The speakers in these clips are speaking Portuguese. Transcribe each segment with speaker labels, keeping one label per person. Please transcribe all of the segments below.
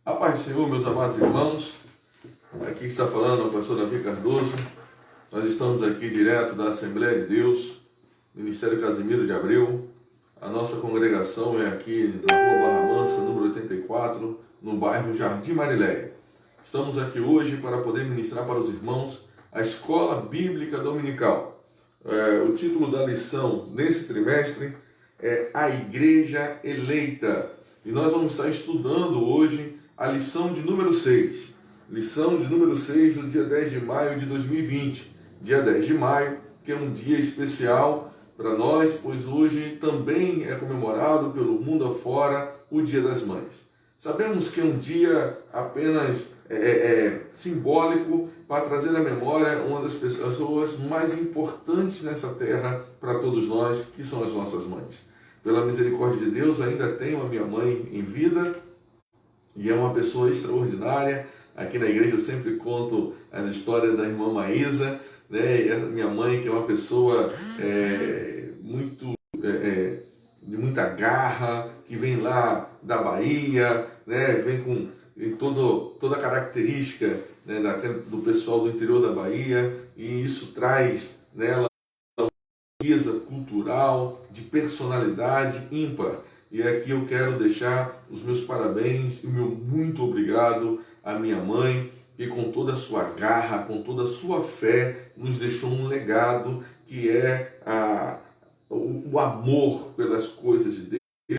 Speaker 1: A paz do Senhor, meus amados irmãos. Aqui está falando o pastor Davi Cardoso. Nós estamos aqui direto da Assembleia de Deus, Ministério Casimiro de Abreu. A nossa congregação é aqui na Rua Barra Mansa, número 84, no bairro Jardim Marileia. Estamos aqui hoje para poder ministrar para os irmãos a Escola Bíblica Dominical. O título da lição nesse trimestre é A Igreja Eleita. E nós vamos estar estudando hoje a lição de número 6. Lição de número 6 do dia 10 de maio de 2020. Dia 10 de maio, que é um dia especial para nós, pois hoje também é comemorado pelo mundo afora o Dia das Mães. Sabemos que é um dia apenas simbólico para trazer à memória uma das pessoas mais importantes nessa terra para todos nós, que são as nossas mães. Pela misericórdia de Deus, ainda tenho a minha mãe em vida e é uma pessoa extraordinária. Aqui na igreja eu sempre conto as histórias da irmã Maísa, né? E a minha mãe, que é uma pessoa de muita garra, que vem lá da Bahia, né? Vem com toda a característica, né, do pessoal do interior da Bahia, e isso traz nela uma riqueza cultural, de personalidade ímpar. E aqui eu quero deixar os meus parabéns e o meu muito obrigado à minha mãe, que com toda a sua garra, com toda a sua fé, nos deixou um legado que é o amor pelas coisas de Deus, o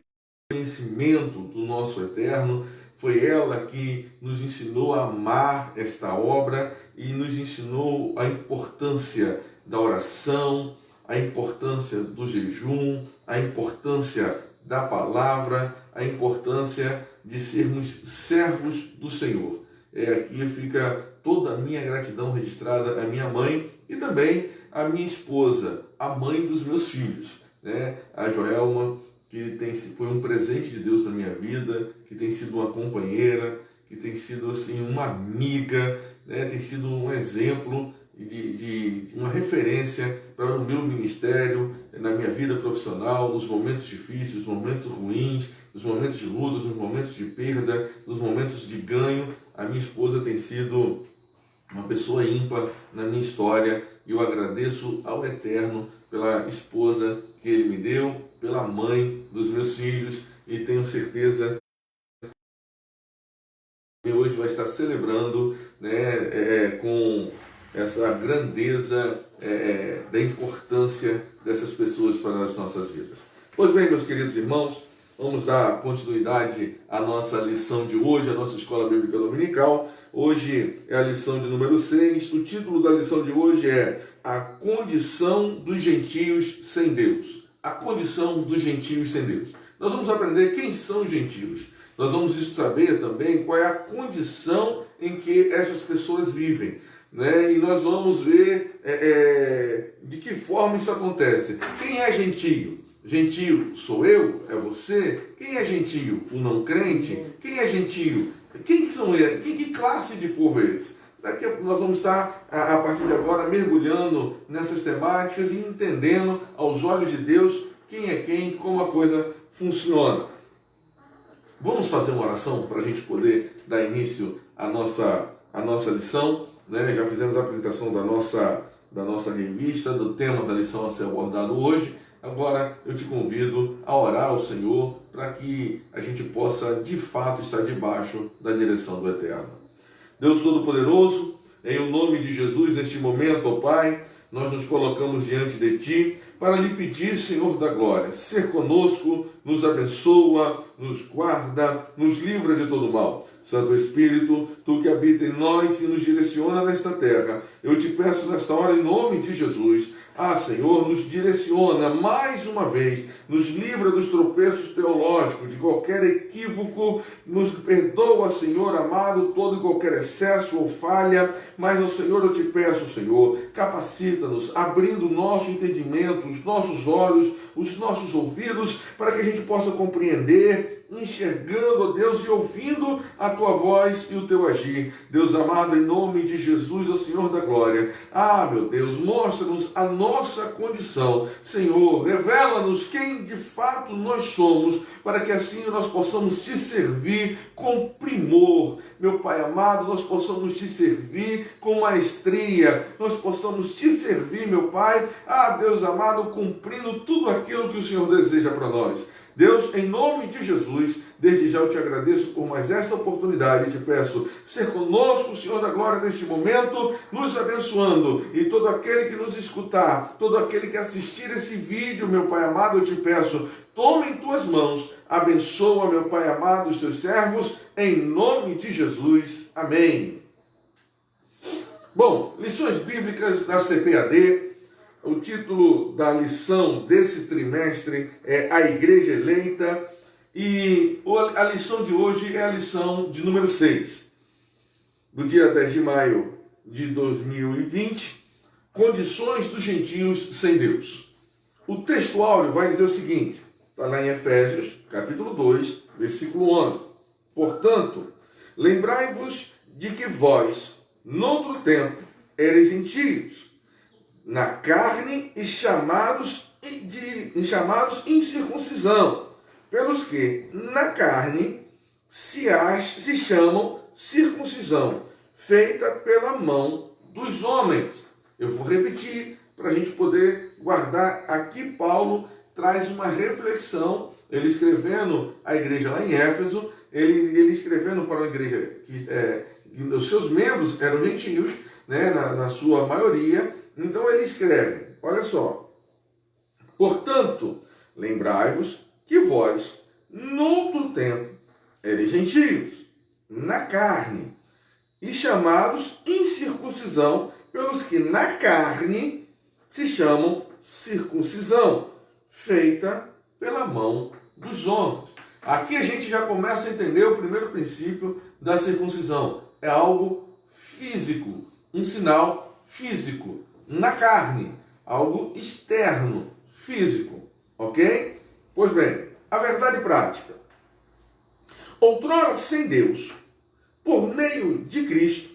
Speaker 1: conhecimento do nosso eterno. Foi ela que nos ensinou a amar esta obra e nos ensinou a importância da oração, a importância do jejum, a importância da palavra, a importância de sermos servos do Senhor. Aqui fica toda a minha gratidão registrada à minha mãe e também à minha esposa, a mãe dos meus filhos, né? A Joelma, que foi um presente de Deus na minha vida, que tem sido uma companheira, que tem sido assim uma amiga, né? Tem sido um exemplo de uma referência para o meu ministério, na minha vida profissional, nos momentos difíceis, nos momentos ruins, nos momentos de luta, nos momentos de perda, nos momentos de ganho. A minha esposa tem sido uma pessoa ímpar na minha história e eu agradeço ao Eterno pela esposa que Ele me deu, pela mãe dos meus filhos, e tenho certeza que hoje vai estar celebrando, né, com essa grandeza da importância dessas pessoas para as nossas vidas. Pois bem, meus queridos irmãos, vamos dar continuidade à nossa lição de hoje, a nossa Escola Bíblica Dominical. Hoje é a lição de número 6. O título da lição de hoje é A Condição dos Gentios sem Deus. A condição dos gentios sem Deus. Nós vamos aprender quem são os gentios. Nós vamos saber também qual é a condição em que essas pessoas vivem, né? E nós vamos ver de que forma isso acontece. Quem é gentio? Gentio sou eu? É você? Quem é gentio? O não crente? Quem é gentio? Quem são eles? Que classe de povo é esse? Daqui nós vamos estar, a partir de agora, mergulhando nessas temáticas e entendendo, aos olhos de Deus, quem é quem, como a coisa funciona. Vamos fazer uma oração para a gente poder dar início à nossa lição, né? Já fizemos a apresentação da nossa revista, do tema da lição a ser abordado hoje. Agora eu te convido a orar ao Senhor para que a gente possa de fato estar debaixo da direção do Eterno. Deus Todo-Poderoso, em o nome de Jesus, neste momento, ó Pai, nós nos colocamos diante de Ti para lhe pedir, Senhor da glória, ser conosco, nos abençoa, nos guarda, nos livra de todo mal. Santo Espírito, Tu que habita em nós e nos direciona nesta terra, eu te peço nesta hora, em nome de Jesus, Senhor, nos direciona mais uma vez, nos livra dos tropeços teológicos, de qualquer equívoco, nos perdoa, Senhor amado, todo e qualquer excesso ou falha, mas ao Senhor eu te peço, Senhor, capacita-nos, abrindo o nosso entendimento, os nossos olhos, os nossos ouvidos, para que a gente possa compreender enxergando, ó Deus, e ouvindo a tua voz e o teu agir. Deus amado, em nome de Jesus, ó Senhor da glória. Ah, meu Deus, mostra-nos a nossa condição. Senhor, revela-nos quem de fato nós somos, para que assim nós possamos te servir com primor. Meu Pai amado, nós possamos te servir com maestria, nós possamos te servir, meu Pai, Deus amado, cumprindo tudo aquilo que o Senhor deseja para nós. Deus, em nome de Jesus, desde já eu te agradeço por mais esta oportunidade e te peço, ser conosco, Senhor da glória, neste momento, nos abençoando, e todo aquele que nos escutar, todo aquele que assistir esse vídeo, meu Pai amado, eu te peço, toma em tuas mãos, abençoa, meu Pai amado, os teus servos, em nome de Jesus. Amém. Bom, lições bíblicas da CPAD. O título da lição desse trimestre é A Igreja Eleita, e a lição de hoje é a lição de número 6, do dia 10 de maio de 2020, Condições dos Gentios sem Deus. O texto áureo vai dizer o seguinte, está lá em Efésios, capítulo 2, versículo 11. Portanto, lembrai-vos de que vós, noutro tempo, eres gentios, na carne e chamados incircuncisão, pelos que na carne se chamam circuncisão, feita pela mão dos homens. Eu vou repetir para a gente poder guardar. Aqui Paulo traz uma reflexão, ele escrevendo a igreja lá em Éfeso, ele escrevendo para uma igreja que os seus membros eram gentios, né, na sua maioria. Então ele escreve, olha só, portanto, lembrai-vos que vós, noutro tempo, eres gentios, na carne, e chamados incircuncisão, pelos que na carne se chamam circuncisão, feita pela mão dos homens. Aqui a gente já começa a entender o primeiro princípio da circuncisão. É algo físico, um sinal físico. Na carne, algo externo, físico, ok? Pois bem, a verdade prática. Outrora sem Deus, por meio de Cristo,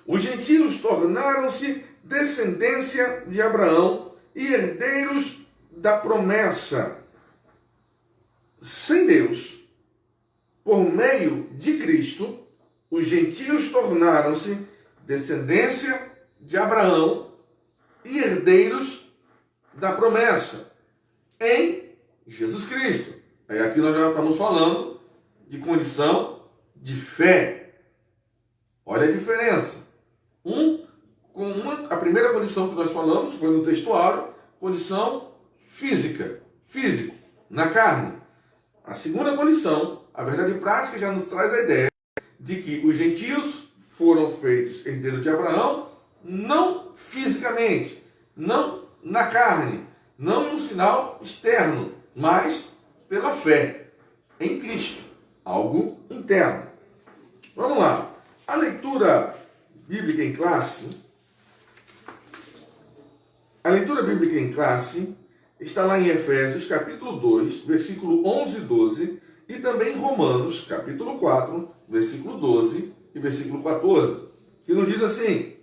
Speaker 1: os gentios tornaram-se descendência de Abraão e herdeiros da promessa. Sem Deus, por meio de Cristo, os gentios tornaram-se descendência de Abraão e herdeiros da promessa em Jesus Cristo. Aí aqui nós já estamos falando de condição de fé. Olha a diferença. A primeira condição que nós falamos foi no textuário, condição física, físico, na carne. A segunda condição, a verdade prática, já nos traz a ideia de que os gentios foram feitos herdeiros de Abraão, não fisicamente, não na carne, não em um sinal externo, mas pela fé em Cristo, algo interno. Vamos lá. A leitura bíblica em classe, está lá em Efésios, capítulo 2, versículo 11 e 12, e também em Romanos, capítulo 4, versículo 12 e versículo 14, que nos diz assim: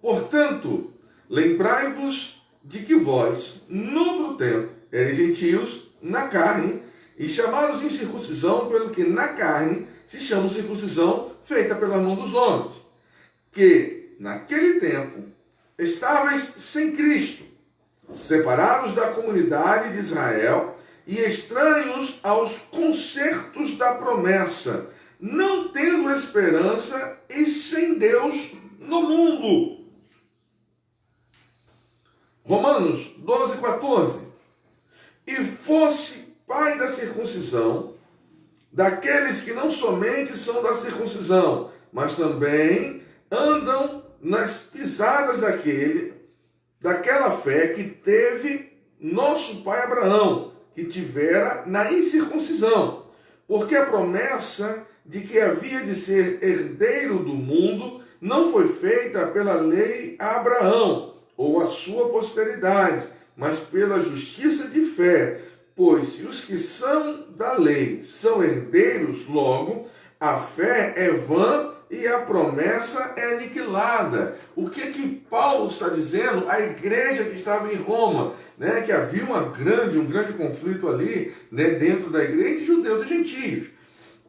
Speaker 1: portanto, lembrai-vos de que vós, noutro tempo, eres gentios na carne, e chamados em circuncisão, pelo que na carne se chama circuncisão, feita pela mão dos homens, que, naquele tempo, estáveis sem Cristo, separados da comunidade de Israel e estranhos aos concertos da promessa, não tendo esperança e sem Deus no mundo. Romanos 12, 14. E fosse pai da circuncisão, daqueles que não somente são da circuncisão, mas também andam nas pisadas daquela fé que teve nosso pai Abraão, que tivera na incircuncisão, porque a promessa de que havia de ser herdeiro do mundo não foi feita pela lei a Abraão ou a sua posteridade, mas pela justiça de fé, pois se os que são da lei são herdeiros, logo a fé é vã e a promessa é aniquilada. O que Paulo está dizendo à igreja que estava em Roma, né? Que havia um grande conflito ali, né? Dentro da igreja entre judeus e gentios.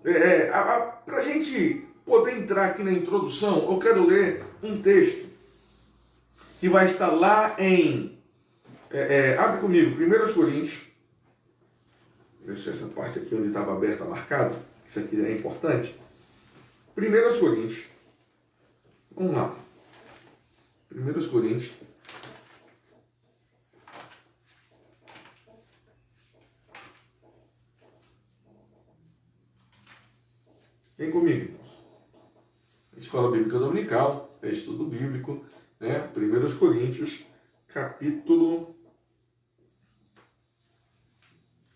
Speaker 1: Para a gente poder entrar aqui na introdução, eu quero ler um texto que vai estar lá em... abre comigo, 1 Coríntios. Deixa essa parte aqui onde estava aberta, marcado. Isso aqui é importante. 1 Coríntios. Vamos lá. 1 Coríntios. Vem comigo, irmãos. Escola Bíblica Dominical, é estudo bíblico, né? 1 Coríntios, capítulo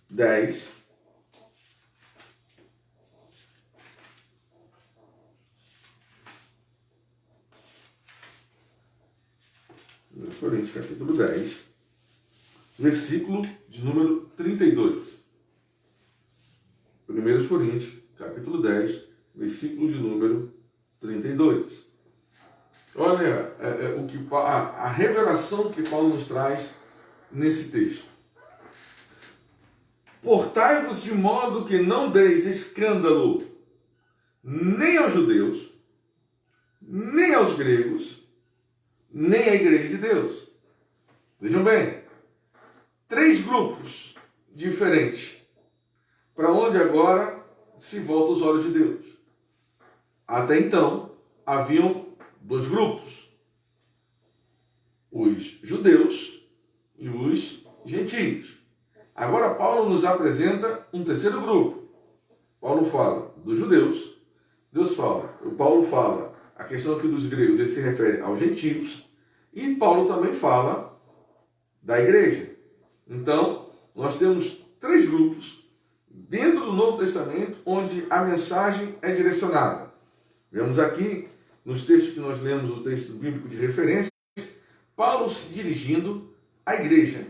Speaker 1: 10. Coríntios, capítulo 10, versículo de número 32. 1 Coríntios, capítulo 10, versículo de número 32. Olha a revelação que Paulo nos traz nesse texto. Portai-vos de modo que não deis escândalo nem aos judeus, nem aos gregos, nem à igreja de Deus. Vejam bem, 3 grupos diferentes, para onde agora se voltam os olhos de Deus. Até então, haviam 2 grupos, os judeus e os gentios. Agora Paulo nos apresenta um terceiro grupo. Paulo fala dos judeus, Paulo fala a questão aqui dos gregos, ele se refere aos gentios, e Paulo também fala da igreja. Então, nós temos 3 grupos dentro do Novo Testamento onde a mensagem é direcionada. Vemos aqui, nos textos que nós lemos, o texto bíblico de referência, Paulo se dirigindo à igreja,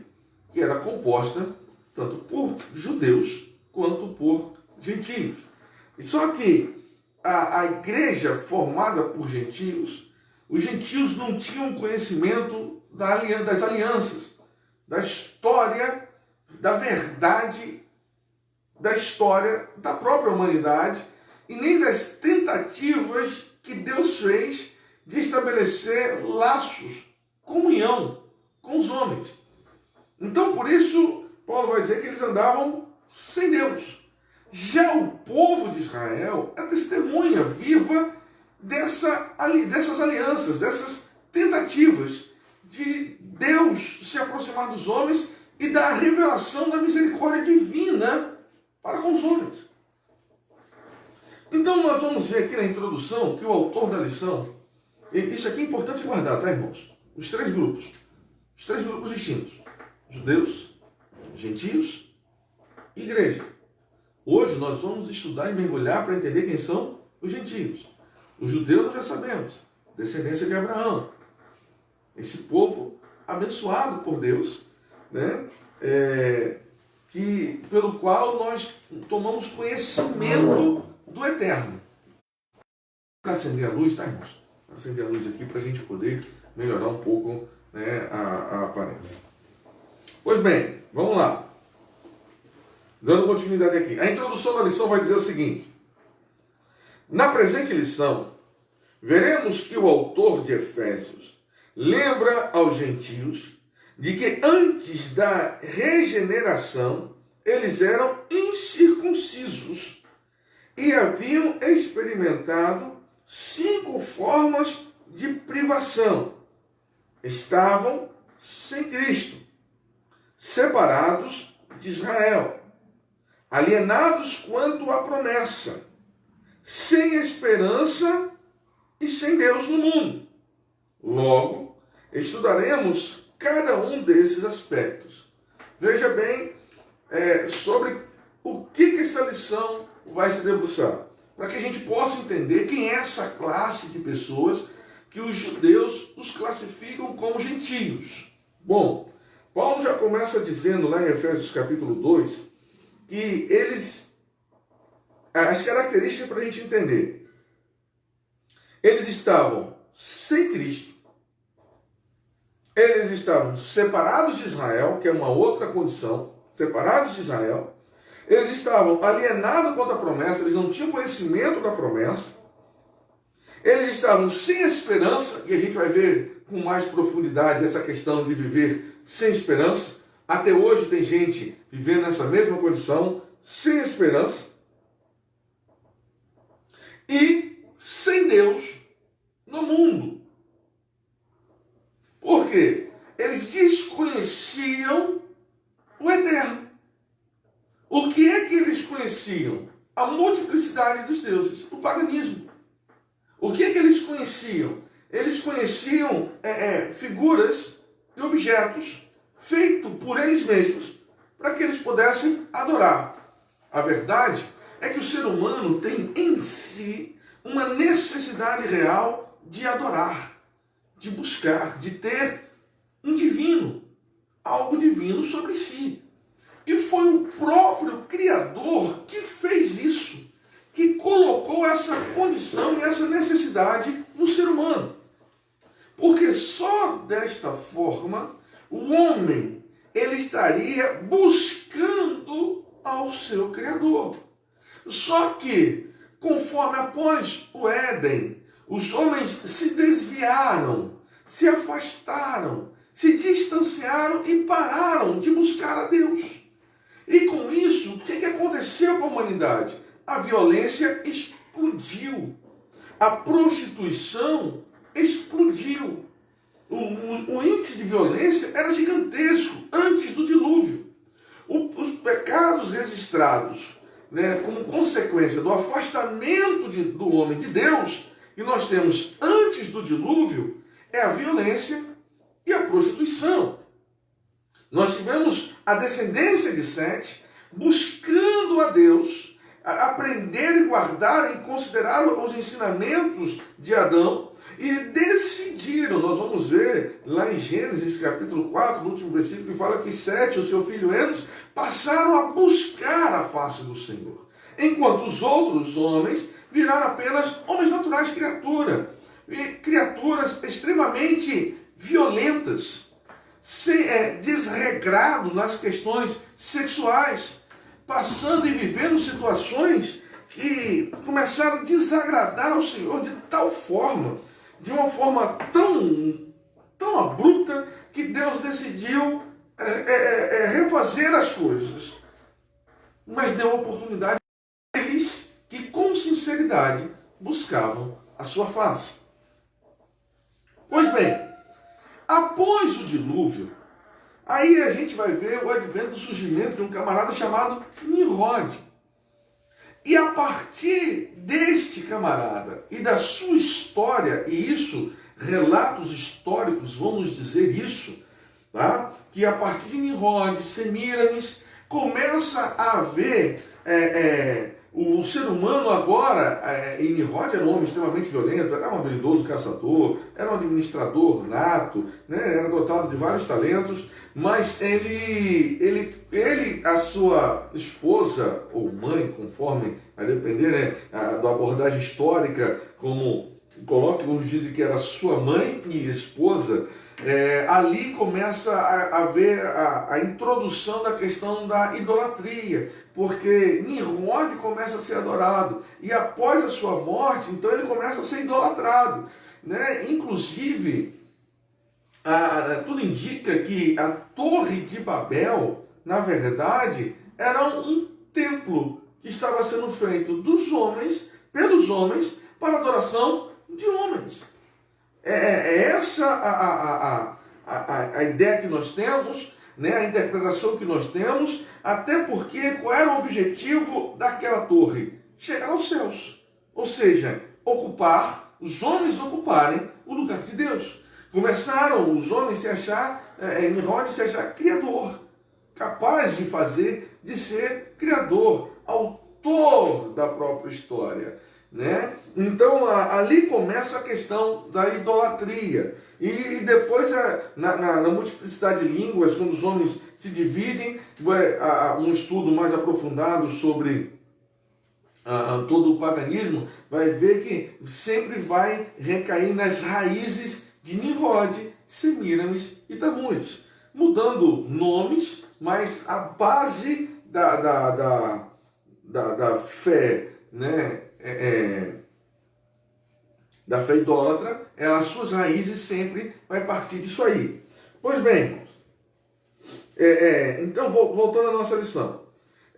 Speaker 1: que era composta tanto por judeus quanto por gentios. E só que a igreja formada por gentios, os gentios não tinham conhecimento das alianças, da história, da verdade, da história da própria humanidade e nem das tentativas que Deus fez de estabelecer laços, comunhão com os homens. Então, por isso, Paulo vai dizer que eles andavam sem Deus. Já o povo de Israel é testemunha viva dessas alianças, dessas tentativas de Deus se aproximar dos homens e da revelação da misericórdia divina para com os homens. Então nós vamos ver aqui na introdução que o autor da lição, isso aqui é importante guardar, tá, irmãos? Os 3 grupos distintos, judeus, gentios e igreja. Hoje nós vamos estudar e mergulhar para entender quem são os gentios. Os judeus nós já sabemos, descendência de Abraão. Esse povo abençoado por Deus, né? Pelo qual nós tomamos conhecimento do Eterno. Para acender a luz, tá, irmãos? Para acender a luz aqui para a gente poder melhorar um pouco, né, a aparência. Pois bem, vamos lá. Dando continuidade aqui. A introdução da lição vai dizer o seguinte. Na presente lição, veremos que o autor de Efésios lembra aos gentios de que antes da regeneração eles eram incircuncisos e haviam experimentado 5 formas de privação. Estavam sem Cristo, separados de Israel, alienados quanto à promessa, sem esperança e sem Deus no mundo. Logo, estudaremos cada um desses aspectos. Veja bem sobre o que esta lição vai se debruçar, para que a gente possa entender quem é essa classe de pessoas que os judeus os classificam como gentios. Bom, Paulo já começa dizendo lá em Efésios capítulo 2, que as características para a gente entender, eles estavam sem Cristo, eles estavam separados de Israel, que é uma outra condição, separados de Israel, eles estavam alienados contra a promessa, eles não tinham conhecimento da promessa, eles estavam sem esperança, e a gente vai ver com mais profundidade essa questão de viver sem esperança. Até hoje tem gente vivendo nessa mesma condição, sem esperança, e sem Deus no mundo. Por quê? Eles desconheciam o eterno. O que é que eles conheciam? A multiplicidade dos deuses, o paganismo. O que é que eles conheciam? Eles conheciam figuras e objetos feitos por eles mesmos para que eles pudessem adorar. A verdade é que o ser humano tem em si uma necessidade real de adorar, de buscar, de ter um divino, algo divino sobre si. E foi o próprio Criador que fez isso, que colocou essa condição e essa necessidade no ser humano. Porque só desta forma o homem ele estaria buscando ao seu Criador. Só que, conforme após o Éden, os homens se desviaram, se afastaram, se distanciaram e pararam de buscar a Deus. E com isso, o que aconteceu com a humanidade? A violência explodiu. A prostituição explodiu. O índice de violência era gigantesco antes do dilúvio. Os pecados registrados, como consequência do afastamento do homem de Deus, que nós temos antes do dilúvio, é a violência e a prostituição. Nós tivemos a descendência de Sete buscando a Deus, aprender e guardar e considerar os ensinamentos de Adão e decidiram, nós vamos ver lá em Gênesis capítulo 4, no último versículo, que fala que Sete e o seu filho Enos passaram a buscar a face do Senhor, enquanto os outros homens viraram apenas homens naturais, criaturas extremamente violentas, desregrado nas questões sexuais, passando e vivendo situações que começaram a desagradar ao Senhor de tal forma, de uma forma tão abrupta, que Deus decidiu refazer as coisas. Mas deu oportunidade àqueles que com sinceridade buscavam a sua face. Pois bem, após o dilúvio, aí a gente vai ver o advento do surgimento de um camarada chamado Nimrod. E a partir deste camarada e da sua história, e isso, relatos históricos vão nos dizer isso, tá? Que a partir de Nimrod, Semíramis, começa a haver o ser humano agora, e Nimrod era um homem extremamente violento, era um habilidoso caçador, era um administrador nato, era dotado de vários talentos, mas ele a sua esposa ou mãe, conforme vai depender da abordagem histórica, como coloca, uns dizem que era sua mãe e esposa, ali começa a haver a introdução da questão da idolatria, porque Nimrod começa a ser adorado, e após a sua morte, então ele começa a ser idolatrado, Inclusive, tudo indica que a Torre de Babel, na verdade, era um templo que estava sendo feito dos homens, pelos homens, para adoração de homens. Essa a ideia que nós temos, a interpretação que nós temos, até porque qual era o objetivo daquela torre? Chegar aos céus, ou seja, os homens ocuparem o lugar de Deus. Começaram os homens se achar, Nimrod se achar criador, capaz de ser criador, autor da própria história, né? Então ali começa a questão da idolatria. E depois, na multiplicidade de línguas, quando os homens se dividem, um estudo mais aprofundado sobre todo o paganismo, vai ver que sempre vai recair nas raízes de Nimrod, Semíramis e Tammuz, mudando nomes, mas a base da fé, né, da fé idólatra, as suas raízes sempre vai partir disso aí. Pois bem, então voltando à nossa lição,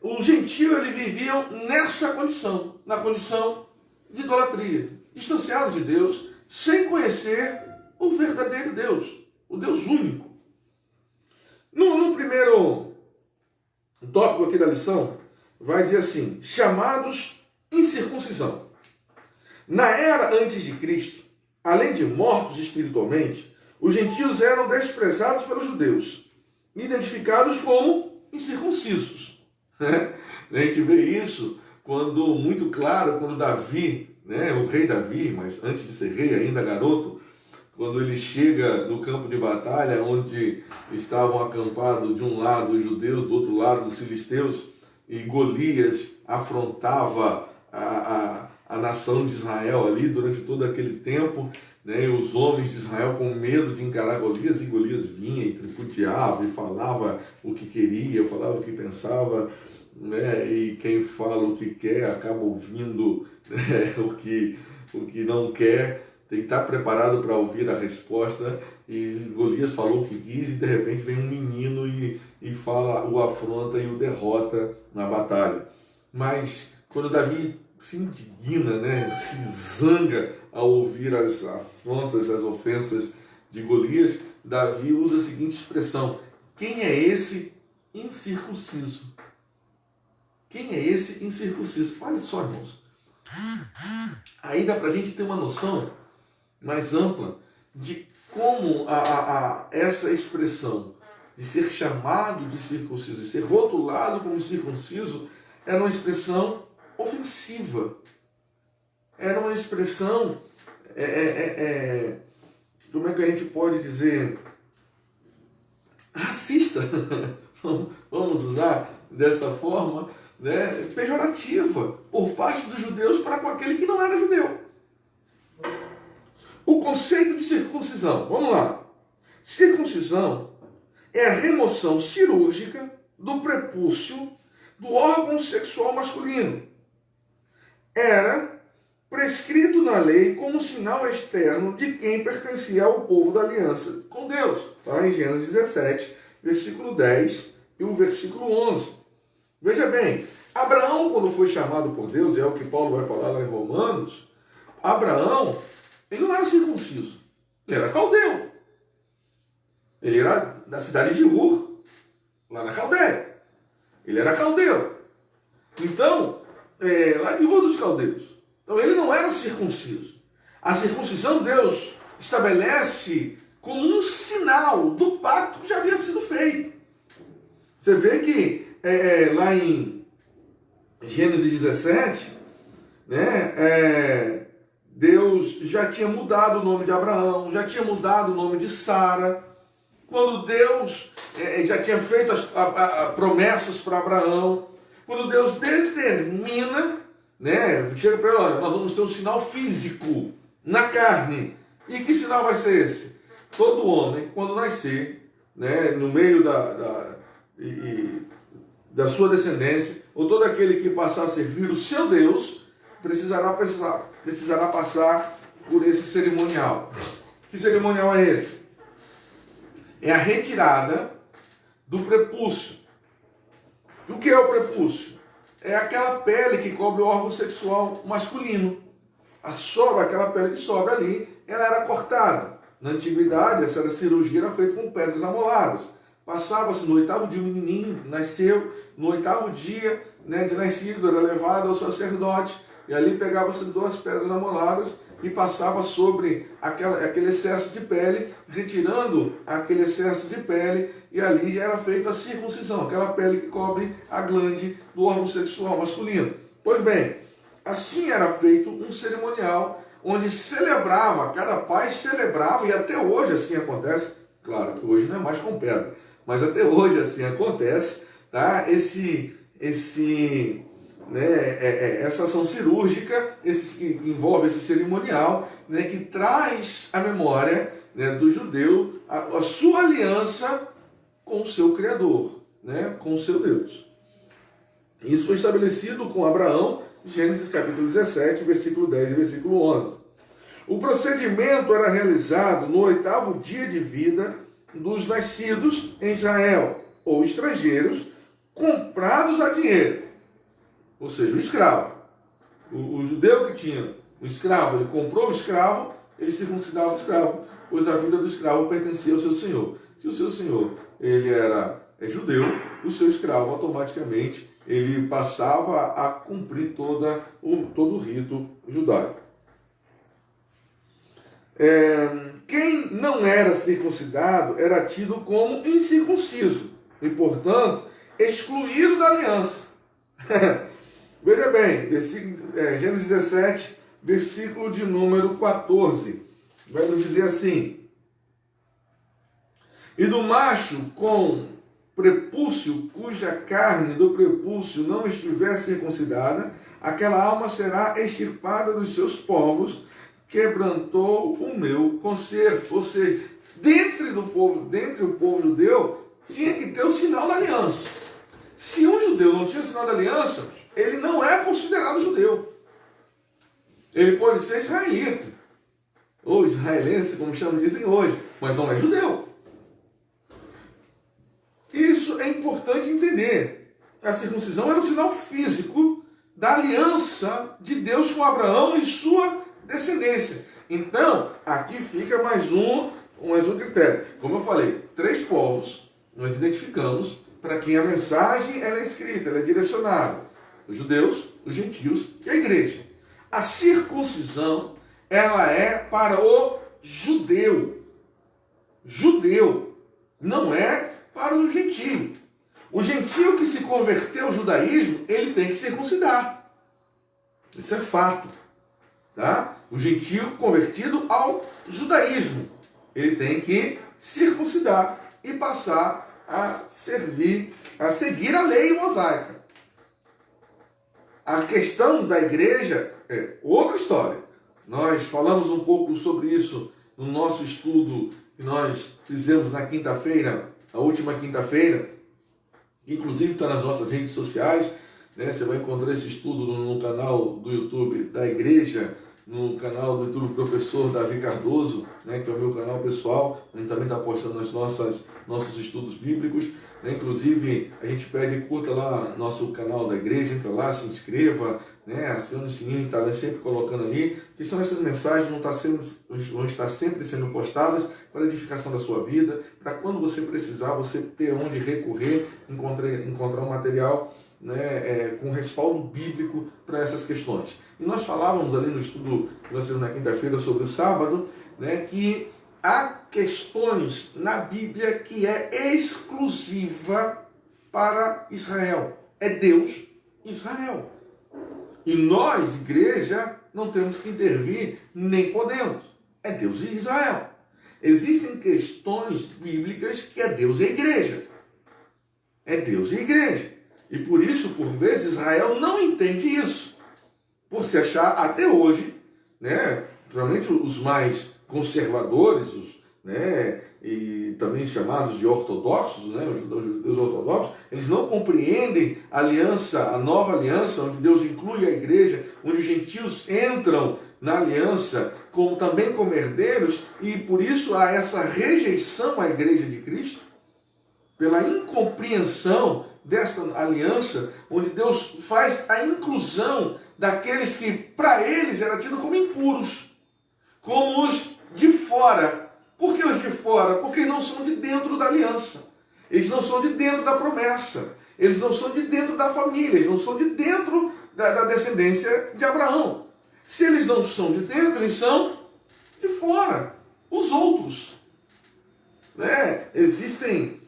Speaker 1: os gentios eles viviam nessa condição, na condição de idolatria, distanciados de Deus, sem conhecer o verdadeiro Deus, o Deus único. No primeiro tópico aqui da lição, vai dizer assim: chamados incircuncisão. Na era antes de Cristo, além de mortos espiritualmente, os gentios eram desprezados pelos judeus, identificados como incircuncisos. A gente vê isso muito claro quando Davi, né, o rei Davi, mas antes de ser rei ainda garoto, quando ele chega no campo de batalha, onde estavam acampados de um lado os judeus, do outro lado os filisteus, e Golias afrontava a nação de Israel ali durante todo aquele tempo, né, e os homens de Israel com medo de encarar Golias, e Golias vinha e tripudiava e falava o que queria, falava o que pensava, né, e quem fala o que quer acaba ouvindo, né, o que não quer. Tem que estar preparado para ouvir a resposta. E Golias falou o que quis e de repente vem um menino e fala, o afronta e o derrota na batalha. Mas quando Davi se indigna, né, se zanga ao ouvir as afrontas, as ofensas de Golias, Davi usa a seguinte expressão: quem é esse incircunciso? Quem é esse incircunciso? Olha só, irmãos. Aí dá para a gente ter uma noção mais ampla de como essa expressão de ser chamado de circunciso, de ser rotulado como circunciso, era uma expressão ofensiva. Era uma expressão, como é que a gente pode dizer, racista, vamos usar dessa forma, né, pejorativa, por parte dos judeus para com aquele que não era judeu. O conceito de circuncisão, vamos lá. Circuncisão é a remoção cirúrgica do prepúcio do órgão sexual masculino. Era prescrito na lei como sinal externo de quem pertencia ao povo da aliança com Deus. Está lá em Gênesis 17, versículo 10 e o versículo 11. Veja bem, Abraão, quando foi chamado por Deus, e é o que Paulo vai falar lá em Romanos, Abraão, ele não era circunciso, ele era caldeu. Ele era da cidade de Ur, lá na Caldeia. Ele era caldeu. Então, lá de Ur dos caldeus. Então ele não era circunciso. A circuncisão Deus estabelece como um sinal do pacto que já havia sido feito. Você vê que lá em Gênesis 17, né, Deus já tinha mudado o nome de Abraão, já tinha mudado o nome de Sara, quando Deus já tinha feito as promessas para Abraão, quando Deus determina, né, chega para ele: olha, nós vamos ter um sinal físico na carne. E que sinal vai ser esse? Todo homem, quando nascer, né, no meio da sua descendência, ou todo aquele que passar a servir o seu Deus, precisará passar por esse cerimonial. Que cerimonial é esse? É a retirada do prepúcio. O que é o prepúcio? É aquela pele que cobre o órgão sexual masculino. Aquela pele que sobra ali, ela era cortada. Na antiguidade, essa cirurgia era feita com pedras amoladas. Passava-se no 8º dia, o menininho nasceu, no 8º dia, né, de nascido, era levado ao sacerdote, e ali pegava-se 2 pedras amoladas e passava sobre aquele excesso de pele, retirando aquele excesso de pele, e ali já era feita a circuncisão, aquela pele que cobre a glande do órgão sexual masculino. Pois bem, assim era feito um cerimonial onde celebrava, cada pai celebrava, e até hoje assim acontece, claro que hoje não é mais com pedra, mas até hoje assim acontece, tá? Essa ação cirúrgica, que envolve esse cerimonial, né, que traz à memória, né, do judeu a sua aliança com o seu Criador, né, com o seu Deus. Isso foi estabelecido com Abraão, Gênesis capítulo 17, versículo 10 e versículo 11. O procedimento era realizado no 8º dia de vida dos nascidos em Israel, ou estrangeiros, comprados a dinheiro. Ou seja, o escravo. O judeu que tinha um escravo, ele comprou o escravo, ele circuncidava o escravo, pois a vida do escravo pertencia ao seu senhor. Se o seu senhor ele era judeu, o seu escravo automaticamente ele passava a cumprir todo o rito judaico. Quem não era circuncidado era tido como incircunciso e, portanto, excluído da aliança. Veja bem, Gênesis 17, versículo de número 14, vai nos dizer assim: e do macho com prepúcio, cuja carne do prepúcio não estiver circuncidada, aquela alma será extirpada dos seus povos, quebrantou o meu concerto. Ou seja, dentre o povo judeu, tinha que ter o sinal da aliança. Se um judeu não tinha o sinal da aliança, ele não é considerado judeu. Ele pode ser israelita, ou israelense, como dizem hoje, mas não é judeu. Isso é importante entender. A circuncisão era um sinal físico da aliança de Deus com Abraão e sua descendência. Então, aqui fica mais um critério. Como eu falei, 3 povos nós identificamos para quem a mensagem ela é escrita, ela é direcionada. Os judeus, os gentios e a igreja. A circuncisão, ela é para o judeu. Judeu, não é para o gentio. O gentio que se converteu ao judaísmo, ele tem que circuncidar. Isso é fato. Tá? O gentio convertido ao judaísmo, ele tem que circuncidar e passar a seguir a lei mosaica. A questão da igreja é outra história. Nós falamos um pouco sobre isso no nosso estudo que nós fizemos na quinta-feira, a última quinta-feira, que inclusive está nas nossas redes sociais, né? Você vai encontrar esse estudo no canal do YouTube da igreja, no canal do YouTube Professor Davi Cardoso, né, que é o meu canal pessoal. A gente também está postando nossos estudos bíblicos, né? Inclusive a gente pede, curta lá nosso canal da igreja, entra lá, se inscreva, né? Acione o sininho, está sempre colocando ali, que são essas mensagens vão estar sempre sendo postadas para a edificação da sua vida, para quando você precisar, você ter onde recorrer, encontrar um material, né, com respaldo bíblico para essas questões. E nós falávamos ali no estudo que nós fizemos na quinta-feira sobre o sábado, né, que há questões na Bíblia que é exclusiva para Israel. É Deus e Israel. E nós, igreja, não temos que intervir, nem podemos. É Deus e Israel. Existem questões bíblicas que é Deus e a igreja. É Deus e a igreja. E por isso, por vezes, Israel não entende isso. Por se achar, até hoje, né, principalmente os mais conservadores, né, e também chamados de ortodoxos, né, os judeus ortodoxos, eles não compreendem a aliança, a nova aliança, onde Deus inclui a igreja, onde os gentios entram na aliança também como herdeiros, e por isso há essa rejeição à igreja de Cristo, pela incompreensão desta aliança, onde Deus faz a inclusão daqueles que para eles era tido como impuros, como os de fora. Por que os de fora? Porque não são de dentro da aliança, eles não são de dentro da promessa, eles não são de dentro da família, eles não são de dentro da descendência de Abraão. Se eles não são de dentro, eles são de fora, os outros, né? Existem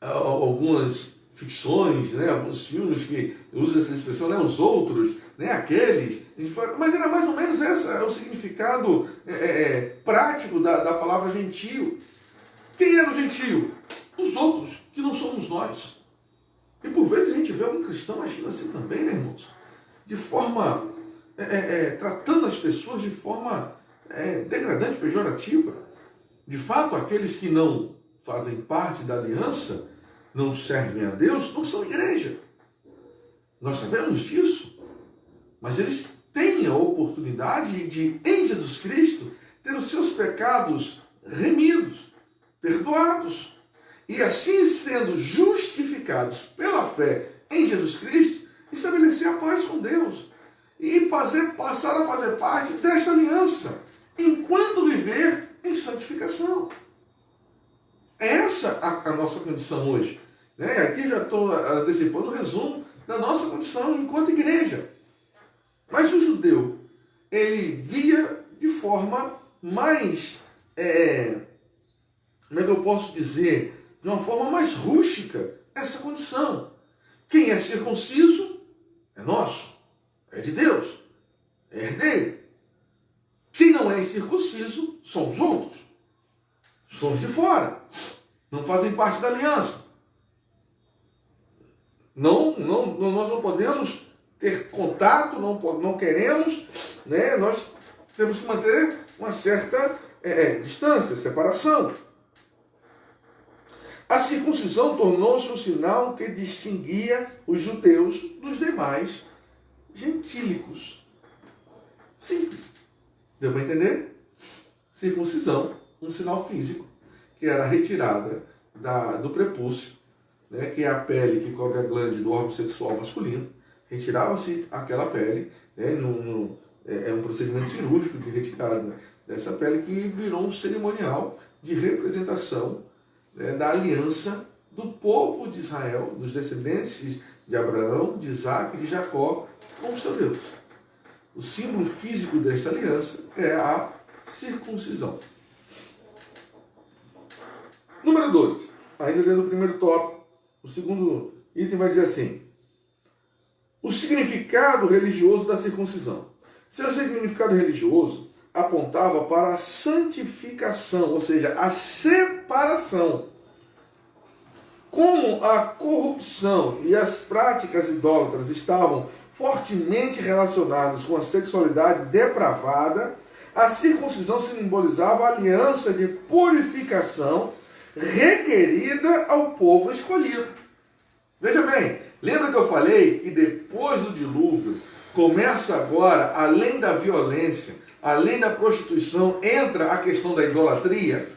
Speaker 1: algumas ficções, né, alguns filmes que usam essa expressão, né, os outros, né, aqueles, mas era mais ou menos o significado prático da palavra gentio. Quem era o gentio? Os outros, que não somos nós. E por vezes a gente vê algum cristão agindo assim também, né, irmãos? De forma, tratando as pessoas de forma degradante, pejorativa. De fato, aqueles que não fazem parte da aliança, não servem a Deus, não são igreja. Nós sabemos disso. Mas eles têm a oportunidade de, em Jesus Cristo, ter os seus pecados remidos, perdoados. E assim sendo justificados pela fé em Jesus Cristo, estabelecer a paz com Deus. E passar a fazer parte desta aliança, enquanto viver em santificação. Essa a nossa condição hoje. Né? Aqui já estou antecipando o resumo da nossa condição enquanto igreja. Mas o judeu, ele via de forma mais, como é que eu posso dizer, de uma forma mais rústica, essa condição. Quem é circunciso é nosso, é de Deus, é herdeiro. Quem não é incircunciso são os outros. Somos de fora. Não fazem parte da aliança. Nós não podemos ter contato, não queremos, né? Nós temos que manter uma certa distância, separação. A circuncisão tornou-se um sinal que distinguia os judeus dos demais gentílicos. Simples. Deu para entender? Circuncisão, um sinal físico, que era retirada do prepúcio, né, que é a pele que cobre a glande do órgão sexual masculino. Retirava-se aquela pele, né, é um procedimento cirúrgico de retirada dessa pele que virou um cerimonial de representação, né, da aliança do povo de Israel, dos descendentes de Abraão, de Isaac e de Jacó com o seu Deus. O símbolo físico desta aliança é a circuncisão. Número 2, ainda dentro do primeiro tópico, o segundo item vai dizer assim: o significado religioso da circuncisão. Seu significado religioso apontava para a santificação, ou seja, a separação. Como a corrupção e as práticas idólatras estavam fortemente relacionadas com a sexualidade depravada, a circuncisão simbolizava a aliança de purificação requerida ao povo escolhido. Veja bem, lembra que eu falei que depois do dilúvio começa agora, além da violência, além da prostituição, entra a questão da idolatria?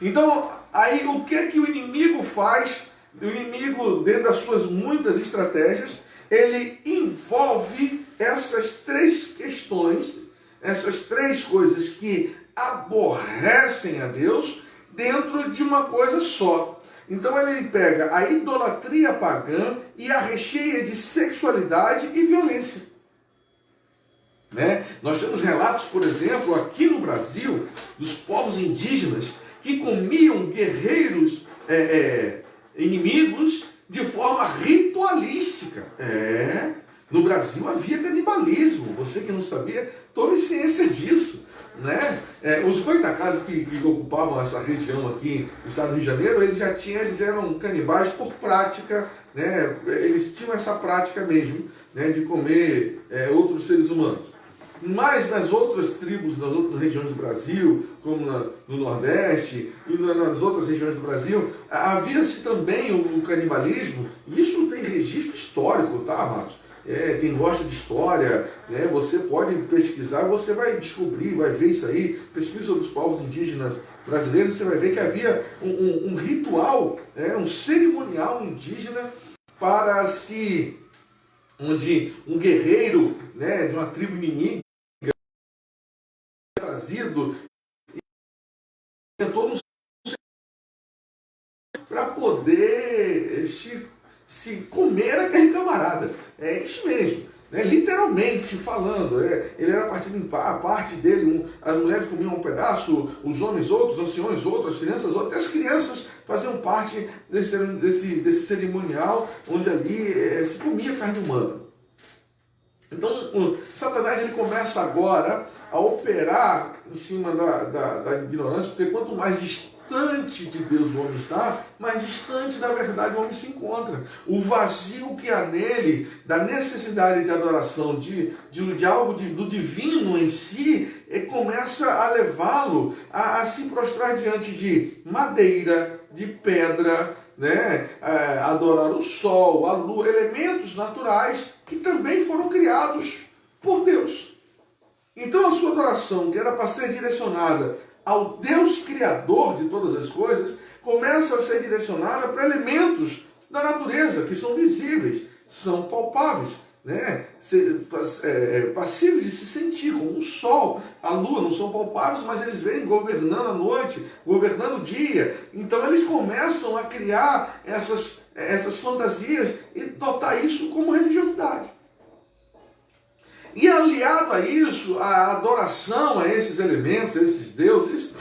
Speaker 1: Então, aí o que o inimigo faz? O inimigo, dentro das suas muitas estratégias, ele envolve essas três questões, essas três coisas que aborrecem a Deus dentro de uma coisa só. Então ele pega a idolatria pagã e a recheia de sexualidade e violência. Né? Nós temos relatos, por exemplo, aqui no Brasil, dos povos indígenas que comiam guerreiros inimigos de forma ritualística. No Brasil havia canibalismo. Você que não sabia, tome ciência disso. Né? Os goitacazes que ocupavam essa região aqui do estado do Rio de Janeiro, eles eram canibais por prática, né? Eles tinham essa prática mesmo, né, de comer outros seres humanos. Mas nas outras tribos, nas outras regiões do Brasil, como no Nordeste e nas outras regiões do Brasil, havia-se também o canibalismo, e isso tem registro histórico, tá, amados? Quem gosta de história, né, você pode pesquisar, você vai descobrir, vai ver isso aí, pesquisa sobre os povos indígenas brasileiros, você vai ver que havia um ritual, um cerimonial indígena onde um guerreiro, né, de uma tribo inimiga trazido para poder se comer aquele camarada. É isso mesmo, né? Literalmente falando. Ele era a parte dele, as mulheres comiam um pedaço, os homens outros, os anciões outros, as crianças outras. As crianças faziam parte desse cerimonial onde ali se comia carne humana. Então, Satanás ele começa agora a operar em cima da ignorância, porque quanto mais distante de Deus o homem está, mais distante da verdade o homem se encontra. O vazio que há nele, da necessidade de adoração, de algo do divino em si, começa a levá-lo a se prostrar diante de madeira, de pedra, né? Adorar o sol, a lua, elementos naturais que também foram criados por Deus. Então a sua adoração, que era para ser direcionada ao Deus Criador de todas as coisas, começa a ser direcionada para elementos da natureza, que são visíveis, são palpáveis, né? Passíveis de se sentir, como o sol, a lua, não são palpáveis, mas eles vêm governando a noite, governando o dia. Então eles começam a criar essas fantasias e notar isso como religiosidade. E aliado a isso, a adoração a esses elementos, a esses deuses,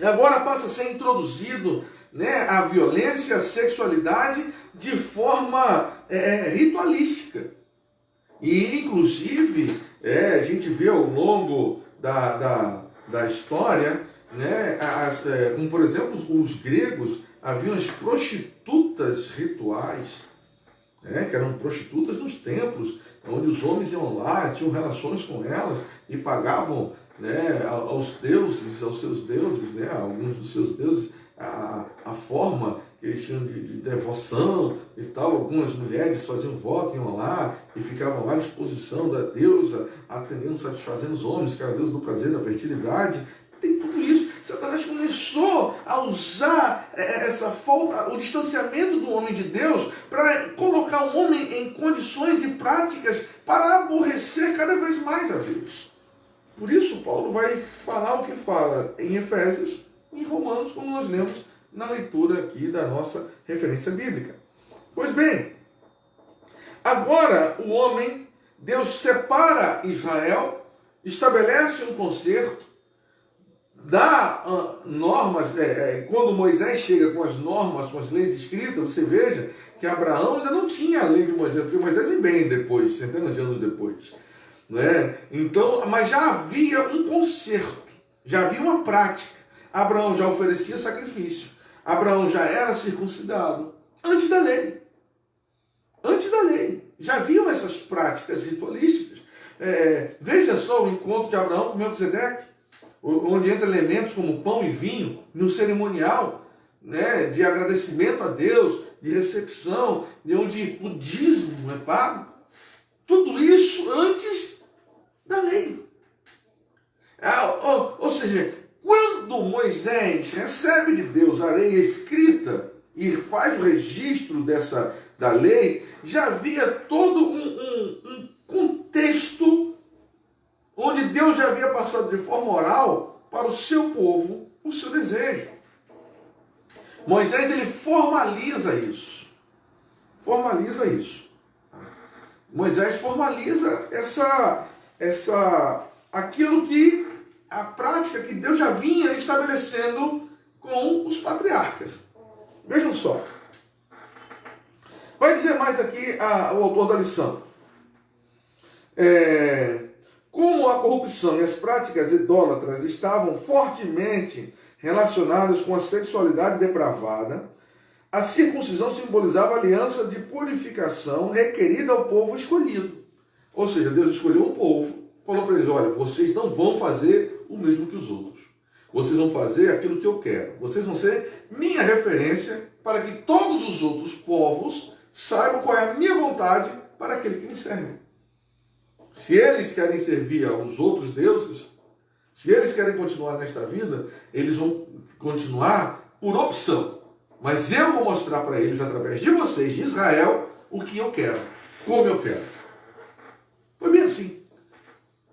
Speaker 1: agora passa a ser introduzido, né, a violência, a sexualidade de forma ritualística. E, inclusive, a gente vê ao longo da história, né, como, por exemplo, os gregos, haviam as prostitutas rituais, que eram prostitutas nos templos, onde os homens iam lá, tinham relações com elas e pagavam, né, aos seus deuses, né, alguns dos seus deuses, a forma que eles tinham de devoção e tal. Algumas mulheres faziam voto, iam lá e ficavam lá à disposição da deusa, atendendo, satisfazendo os homens, que era a deusa do prazer, da fertilidade. Tem tudo isso. Satanás começou a usar essa falta, o distanciamento do homem de Deus, para colocar o homem em condições e práticas para aborrecer cada vez mais a Deus. Por isso Paulo vai falar o que fala em Efésios e em Romanos, como nós lemos na leitura aqui da nossa referência bíblica. Pois bem, agora o homem, Deus separa Israel, estabelece um concerto, dá normas. Quando Moisés chega com as normas, com as leis escritas, você veja que Abraão ainda não tinha a lei de Moisés, porque Moisés vem bem depois, centenas de anos depois, né? Então, mas já havia um concerto, já havia uma prática. Abraão já oferecia sacrifício, Abraão já era circuncidado antes da lei. Antes da lei já haviam essas práticas ritualísticas. Veja só o encontro de Abraão com Melquisedeque, onde entra elementos como pão e vinho, no cerimonial, né, de agradecimento a Deus, de recepção, de onde o dízimo é pago. Tudo isso antes da lei. Ou seja, quando Moisés recebe de Deus a lei escrita e faz o registro da lei, já havia todo um contexto onde Deus já havia passado de forma oral para o seu povo o seu desejo. Moisés, ele formaliza isso. Formaliza isso. Moisés formaliza aquilo que, a prática que Deus já vinha estabelecendo com os patriarcas. Vejam só. Vai dizer mais aqui o autor da lição. Como a corrupção e as práticas idólatras estavam fortemente relacionadas com a sexualidade depravada, a circuncisão simbolizava a aliança de purificação requerida ao povo escolhido. Ou seja, Deus escolheu um povo, falou para eles: olha, vocês não vão fazer o mesmo que os outros. Vocês vão fazer aquilo que eu quero. Vocês vão ser minha referência para que todos os outros povos saibam qual é a minha vontade para aquele que me serve. Se eles querem servir aos outros deuses, se eles querem continuar nesta vida, eles vão continuar por opção. Mas eu vou mostrar para eles, através de vocês, de Israel, o que eu quero, como eu quero. Foi bem assim.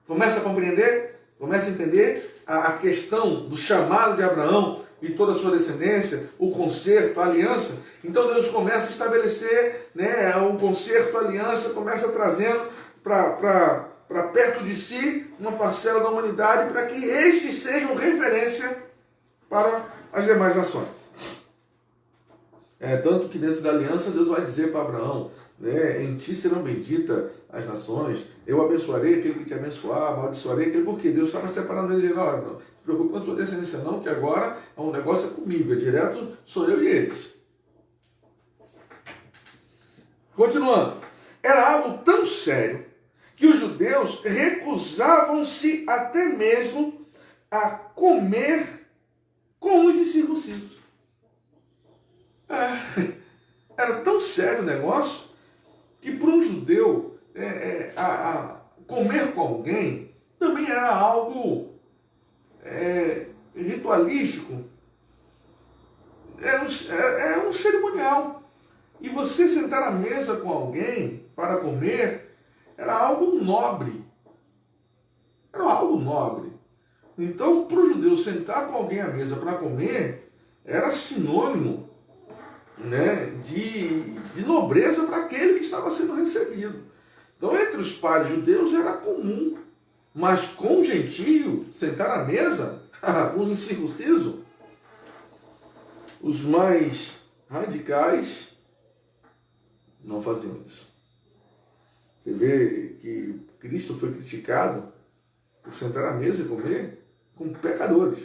Speaker 1: Começa a compreender, começa a entender a questão do chamado de Abraão e toda a sua descendência, o concerto, a aliança. Então Deus começa a estabelecer, né, um concerto, a aliança, começa trazendo para perto de si uma parcela da humanidade, para que estes sejam referência para as demais nações. Tanto que dentro da aliança Deus vai dizer para Abraão, né, em ti serão benditas as nações, eu abençoarei aquele que te abençoar, amaldiçoarei aquele, porque Deus estava separando ele, dizendo, olha, não se preocupe com a sua descendência não, que agora o negócio é comigo, é direto, sou eu e eles. Continuando, era algo tão sério que os judeus recusavam-se até mesmo a comer com os incircuncisos. Era tão sério o negócio que para um judeu comer com alguém também era algo ritualístico, era um cerimonial. E você sentar à mesa com alguém para comer era algo nobre. Era algo nobre. Então, para o judeu sentar com alguém à mesa para comer era sinônimo, né, de nobreza para aquele que estava sendo recebido. Então, entre os pares judeus era comum, mas com o gentio, sentar à mesa, o incircunciso, os mais radicais não faziam isso. Você vê que Cristo foi criticado por sentar à mesa e comer com pecadores,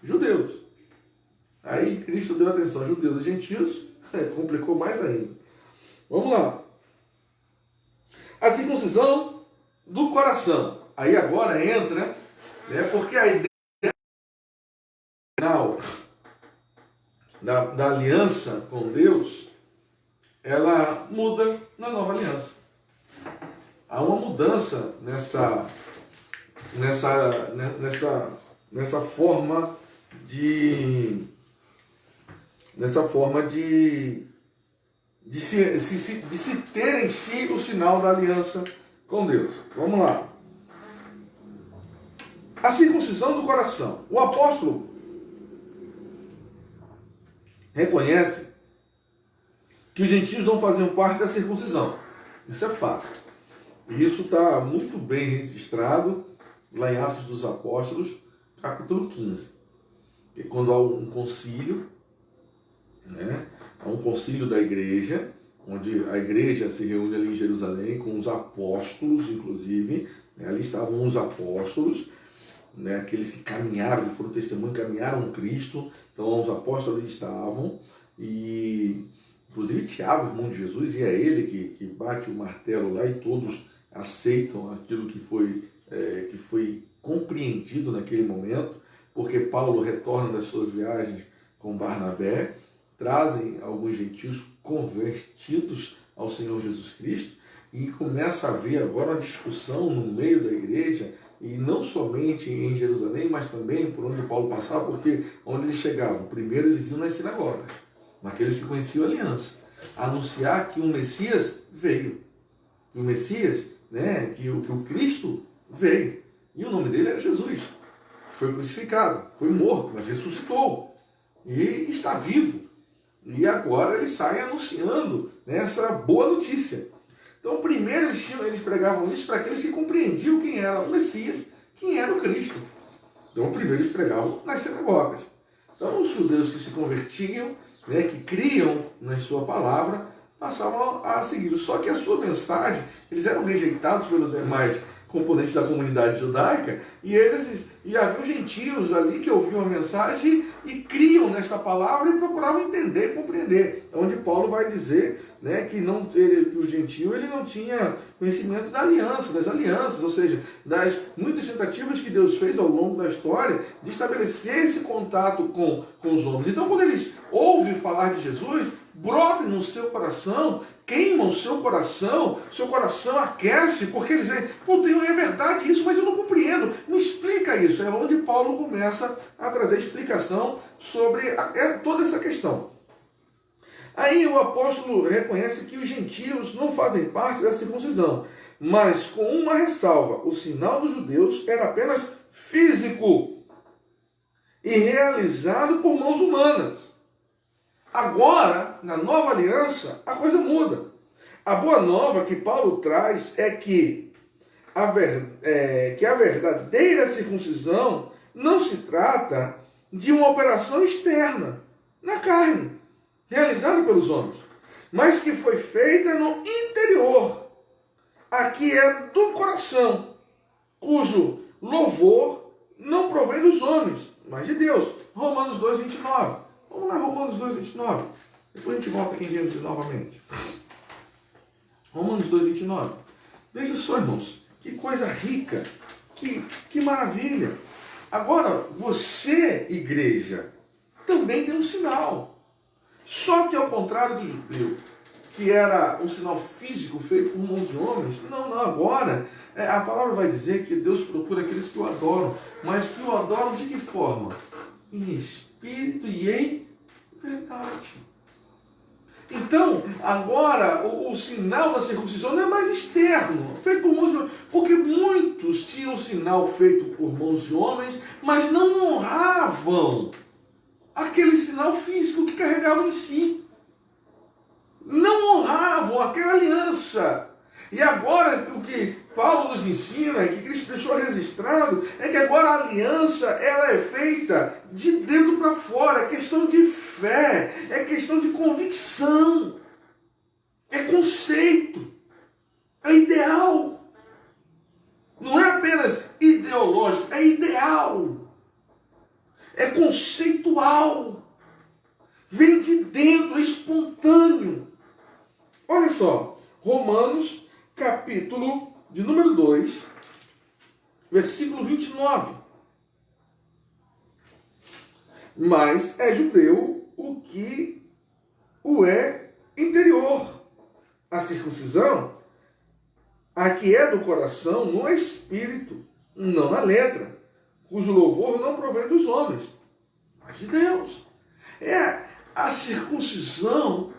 Speaker 1: judeus. Aí Cristo deu atenção a judeus e gentios, complicou mais ainda. Vamos lá. A circuncisão do coração. Aí agora entra, né, porque a ideia final da aliança com Deus, ela muda na nova aliança. Há uma mudança nessa forma de se ter em si o sinal da aliança com Deus. Vamos lá. A circuncisão do coração. O apóstolo reconhece que os gentios não faziam parte da circuncisão. Isso é fato. E isso está muito bem registrado lá em Atos dos Apóstolos, capítulo 15. E quando há um concílio, né, há um concílio da igreja, onde a igreja se reúne ali em Jerusalém com os apóstolos, inclusive, né, ali estavam os apóstolos, né, aqueles que caminharam, que foram testemunho, caminharam Cristo. Então os apóstolos ali estavam, e inclusive Tiago, irmão de Jesus, e é ele que bate o martelo lá, e todos aceitam aquilo que foi compreendido naquele momento, porque Paulo retorna das suas viagens com Barnabé, trazem alguns gentios convertidos ao Senhor Jesus Cristo, e começa a haver agora uma discussão no meio da igreja, e não somente em Jerusalém, mas também por onde Paulo passava, porque onde eles chegavam, primeiro eles iam nas sinagogas, naqueles que conheciam a aliança, anunciar que o Messias veio, que o Messias, né, que o Cristo veio, e o nome dele era Jesus, que foi crucificado, foi morto, mas ressuscitou, e está vivo, e agora ele sai anunciando, né, essa boa notícia. Então primeiro eles pregavam isso para aqueles que compreendiam quem era o Messias, quem era o Cristo. Então primeiro eles pregavam nas sinagogas. Então os judeus que se convertiam, né, que criam na sua palavra, passavam a segui-lo. Só que a sua mensagem, eles eram rejeitados pelos demais componentes da comunidade judaica, e havia gentios ali que ouviam a mensagem e criam nesta palavra e procuravam entender, compreender. É onde Paulo vai dizer, né, que o gentio ele não tinha conhecimento da aliança, das alianças, ou seja, das muitas tentativas que Deus fez ao longo da história de estabelecer esse contato com os homens. Então, quando eles ouvem falar de Jesus, brota no seu coração, queima o seu coração aquece, porque eles veem, é verdade isso, mas eu não compreendo, me explica isso. É onde Paulo começa a trazer explicação sobre toda essa questão. Aí o apóstolo reconhece que os gentios não fazem parte da circuncisão, mas com uma ressalva: o sinal dos judeus era apenas físico e realizado por mãos humanas. Agora, na nova aliança, a coisa muda. A boa nova que Paulo traz é que a verdadeira circuncisão não se trata de uma operação externa, na carne, realizada pelos homens, mas que foi feita no interior. Aqui é do coração, cujo louvor não provém dos homens, mas de Deus. Romanos 2:29. Vamos lá, Romanos 2:29. Depois a gente volta aqui em Gênesis novamente. Romanos 2:29. Veja só, irmãos, que coisa rica, que maravilha. Agora, você, igreja, também tem um sinal. Só que ao contrário do judeu, que era um sinal físico feito por mãos de homens, não, agora a palavra vai dizer que Deus procura aqueles que o adoram, mas que o adoram de que forma? Em espírito e em verdade. Então, agora, o sinal da circuncisão não é mais externo, feito por mãos de homens, porque muitos tinham o sinal feito por mãos de homens, mas não honravam aquele sinal físico que carregavam em si. Não honravam aquela aliança. E agora, o que Paulo nos ensina, que Cristo deixou registrado, é que agora a aliança, ela é feita de dentro para fora. É questão de fé, é questão de convicção, é conceito, é ideal. Não é apenas ideológico, é ideal, é conceitual, vem de dentro, é espontâneo. Olha só, Romanos, capítulo de número 2, versículo 29. Mas é judeu o que o é interior. A circuncisão, a que é do coração, no espírito, não na letra, cujo louvor não provém dos homens, mas de Deus. É a circuncisão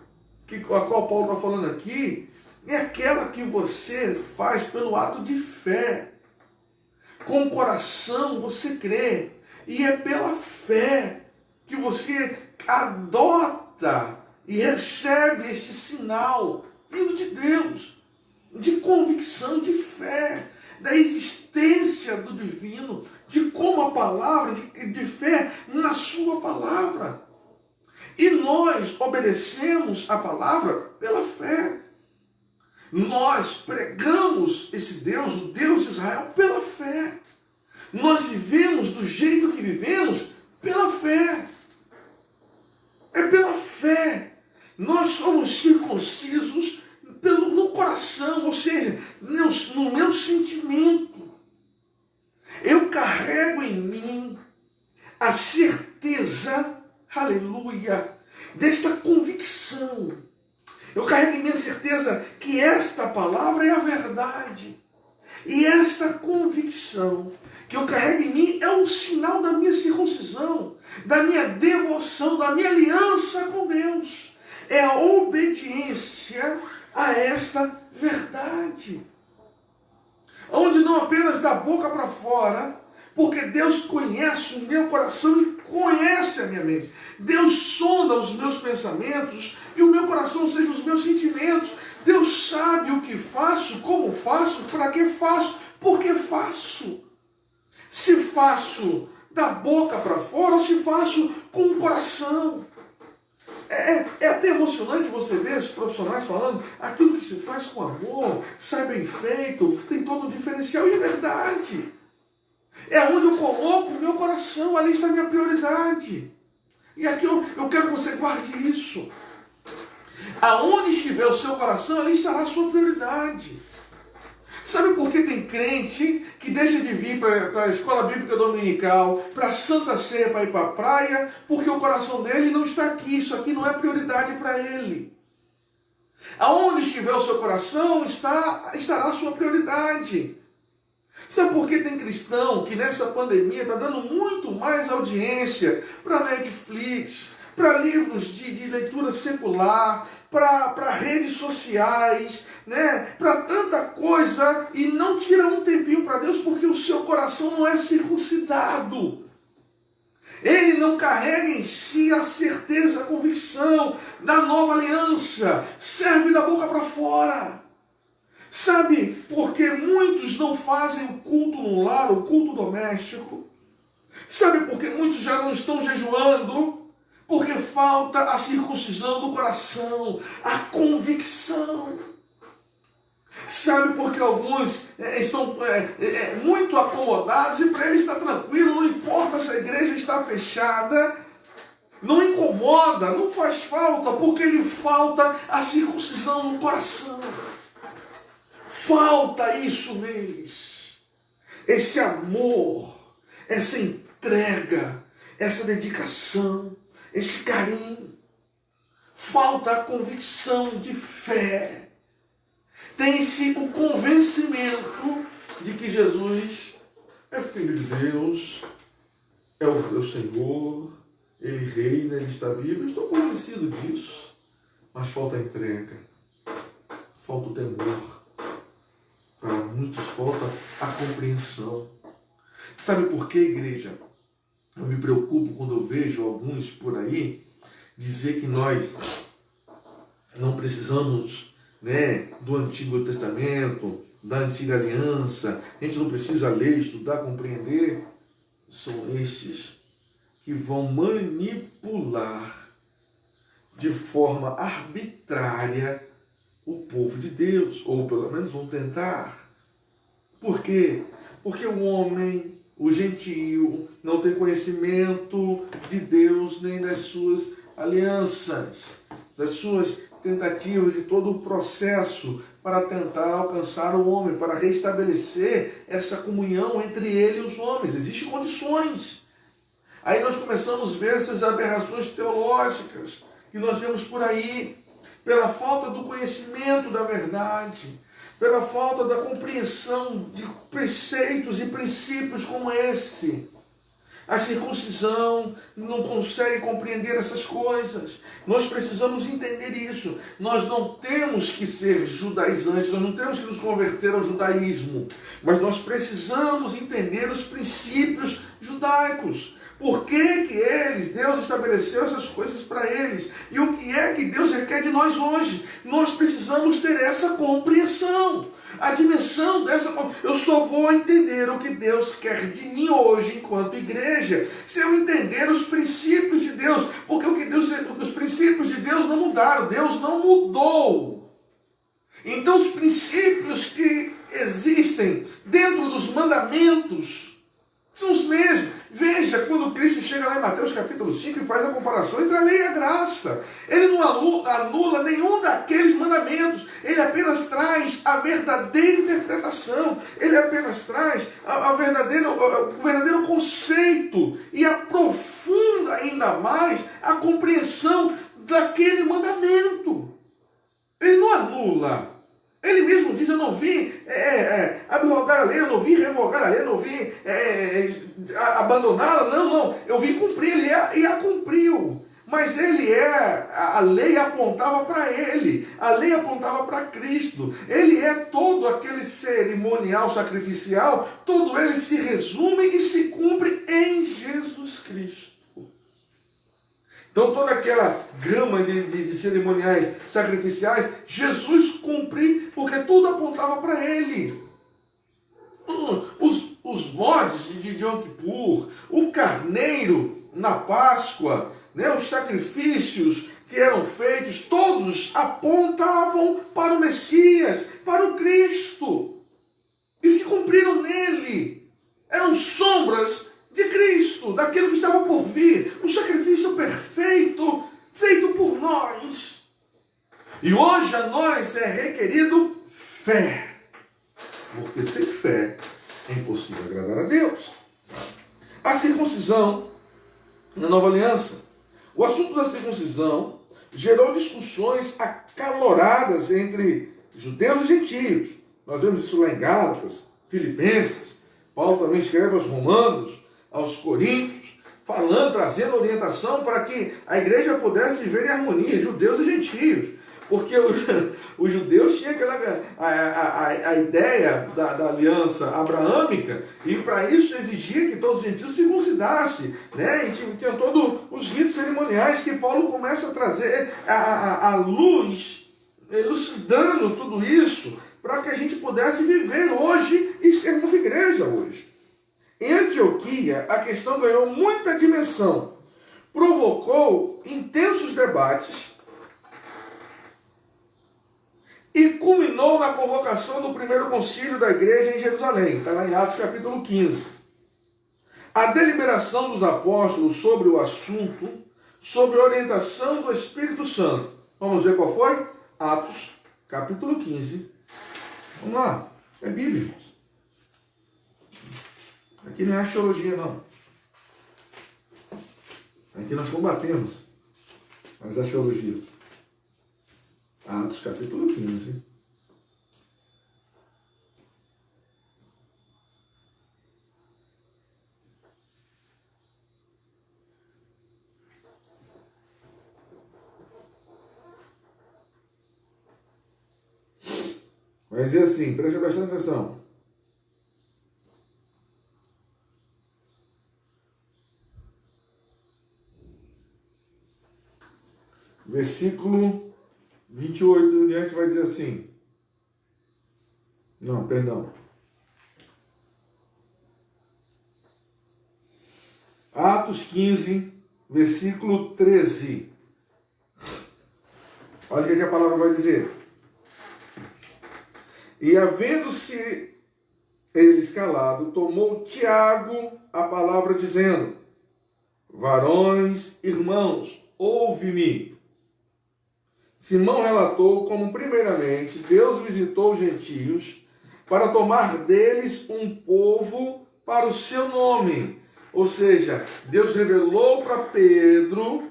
Speaker 1: a qual Paulo está falando aqui, é aquela que você faz pelo ato de fé. Com o coração você crê, e é pela fé que você adota e recebe este sinal vindo de Deus, de convicção, de fé, da existência do divino, de como a palavra, de fé na sua palavra. E nós obedecemos a palavra pela fé. Nós pregamos esse Deus, o Deus de Israel, pela fé. Nós vivemos do jeito que vivemos pela fé. É pela fé. Nós somos circuncisos no coração, ou seja, no meu sentimento. Eu carrego em mim a certeza, aleluia, desta convicção. Eu carrego em mim a certeza que esta palavra é a verdade. E esta convicção que eu carrego em mim é um sinal da minha circuncisão, da minha devoção, da minha aliança com Deus. É a obediência a esta verdade. Onde não apenas da boca para fora, porque Deus conhece o meu coração e conhece a minha mente. Deus sonda os meus pensamentos e o meu coração, ou seja, os meus sentimentos. Deus sabe o que faço, como faço, para que faço, por que faço. Se faço da boca para fora ou se faço com o coração. É até emocionante você ver os profissionais falando aquilo que se faz com amor, sai bem feito, tem todo um diferencial, e é verdade. É onde eu coloco o meu coração, ali está a minha prioridade. E aqui eu quero que você guarde isso. Aonde estiver o seu coração, ali estará a sua prioridade. Sabe por que tem crente que deixa de vir para a escola bíblica dominical, para a Santa Ceia, para ir para a praia, porque o coração dele não está aqui, isso aqui não é prioridade para ele. Aonde estiver o seu coração, estará a sua prioridade. Sabe por que tem cristão que nessa pandemia está dando muito mais audiência para Netflix, para livros de leitura secular, para redes sociais, né? Para tanta coisa, e não tira um tempinho para Deus porque o seu coração não é circuncidado. Ele não carrega em si a certeza, a convicção da nova aliança. Serve da boca para fora. Sabe, porque muitos não fazem o culto no lar, o culto doméstico, Sabe por que muitos já não estão jejuando? Porque falta a circuncisão do coração, a convicção. Sabe por que alguns estão muito acomodados e para eles está tranquilo, não importa se a igreja está fechada, não incomoda, não faz falta, porque lhe falta a circuncisão no coração. Falta isso neles. Esse amor, essa entrega, essa dedicação, esse carinho. Falta a convicção de fé. Tem-se o convencimento de que Jesus é Filho de Deus, é o Senhor, Ele reina, Ele está vivo. Eu estou convencido disso. Mas falta a entrega, falta o temor. Para muitos falta a compreensão. Sabe por quê, igreja? Eu me preocupo quando eu vejo alguns por aí dizer que nós não precisamos, do Antigo Testamento, da Antiga Aliança, a gente não precisa ler, estudar, compreender. São esses que vão manipular de forma arbitrária o povo de Deus, ou pelo menos vão tentar. Por quê? Porque o homem, o gentio, não tem conhecimento de Deus nem das suas alianças, das suas tentativas, de todo o processo para tentar alcançar o homem, para restabelecer essa comunhão entre ele e os homens. Existem condições. Aí nós começamos a ver essas aberrações teológicas que nós vemos por aí, pela falta do conhecimento da verdade, pela falta da compreensão de preceitos e princípios como esse. A circuncisão não consegue compreender essas coisas. Nós precisamos entender isso. Nós não temos que ser judaizantes, nós não temos que nos converter ao judaísmo, mas nós precisamos entender os princípios judaicos. Por que Deus estabeleceu essas coisas para eles? E o que é que Deus requer de nós hoje? Nós precisamos ter essa compreensão. A dimensão dessa... Eu só vou entender o que Deus quer de mim hoje, enquanto igreja, se eu entender os princípios de Deus. Porque os princípios de Deus não mudaram. Deus não mudou. Então os princípios que existem dentro dos mandamentos são os mesmos. Veja, quando Cristo chega lá em Mateus capítulo 5 e faz a comparação entre a lei e a graça. Ele não anula nenhum daqueles mandamentos. Ele apenas traz a verdadeira interpretação. Ele apenas traz o verdadeiro conceito e aprofunda ainda mais a compreensão daquele mandamento. Ele não anula. Ele mesmo diz, eu não vim abrogar a lei, eu não vim revogar a lei, eu não vim abandoná-la, não. Eu vim cumprir, e a cumpriu. Mas a lei apontava para ele, a lei apontava para Cristo. Ele é todo aquele cerimonial sacrificial, todo ele se resume e se cumpre em Jesus Cristo. Então toda aquela gama de cerimoniais sacrificiais, Jesus cumpre, porque tudo apontava para ele. Os bodes de Yom Kippur, o carneiro na Páscoa, os sacrifícios que eram feitos, todos apontavam para o Messias, para o Cristo. E se cumpriram nele. Eram sombras de Cristo, daquilo que estava por vir, o sacrifício perfeito, feito por nós. E hoje a nós é requerido fé, porque sem fé é impossível agradar a Deus. A circuncisão na Nova Aliança. O assunto da circuncisão gerou discussões acaloradas entre judeus e gentios. Nós vemos isso lá em Gálatas, Filipenses. Paulo também escreve aos Romanos, aos Coríntios, trazendo orientação para que a igreja pudesse viver em harmonia, judeus e gentios. Porque os judeus tinham a ideia da aliança abraâmica, e para isso exigia que todos os gentios se circuncidassem, E tinha todos os ritos cerimoniais que Paulo começa a trazer à luz, elucidando tudo isso, para que a gente pudesse viver hoje e sermos igreja hoje. Em Antioquia, dia, a questão ganhou muita dimensão, provocou intensos debates e culminou na convocação do primeiro concílio da igreja em Jerusalém. Está lá em Atos capítulo 15. A deliberação dos apóstolos sobre o assunto, sob a orientação do Espírito Santo. Vamos ver qual foi? Atos capítulo 15. Vamos lá. É Bíblia, irmãos. Aqui não é axiologia, não. Aqui nós combatemos as axiologias. Atos capítulo 15. Vai dizer assim, preste bastante atenção. Versículo 28 em diante vai dizer assim. Não, perdão. Atos 15, versículo 13. Olha o que a palavra vai dizer. E havendo-se eles calado, tomou Tiago a palavra dizendo: varões, irmãos, ouve-me. Simão relatou como primeiramente Deus visitou os gentios para tomar deles um povo para o seu nome. Ou seja, Deus revelou para Pedro,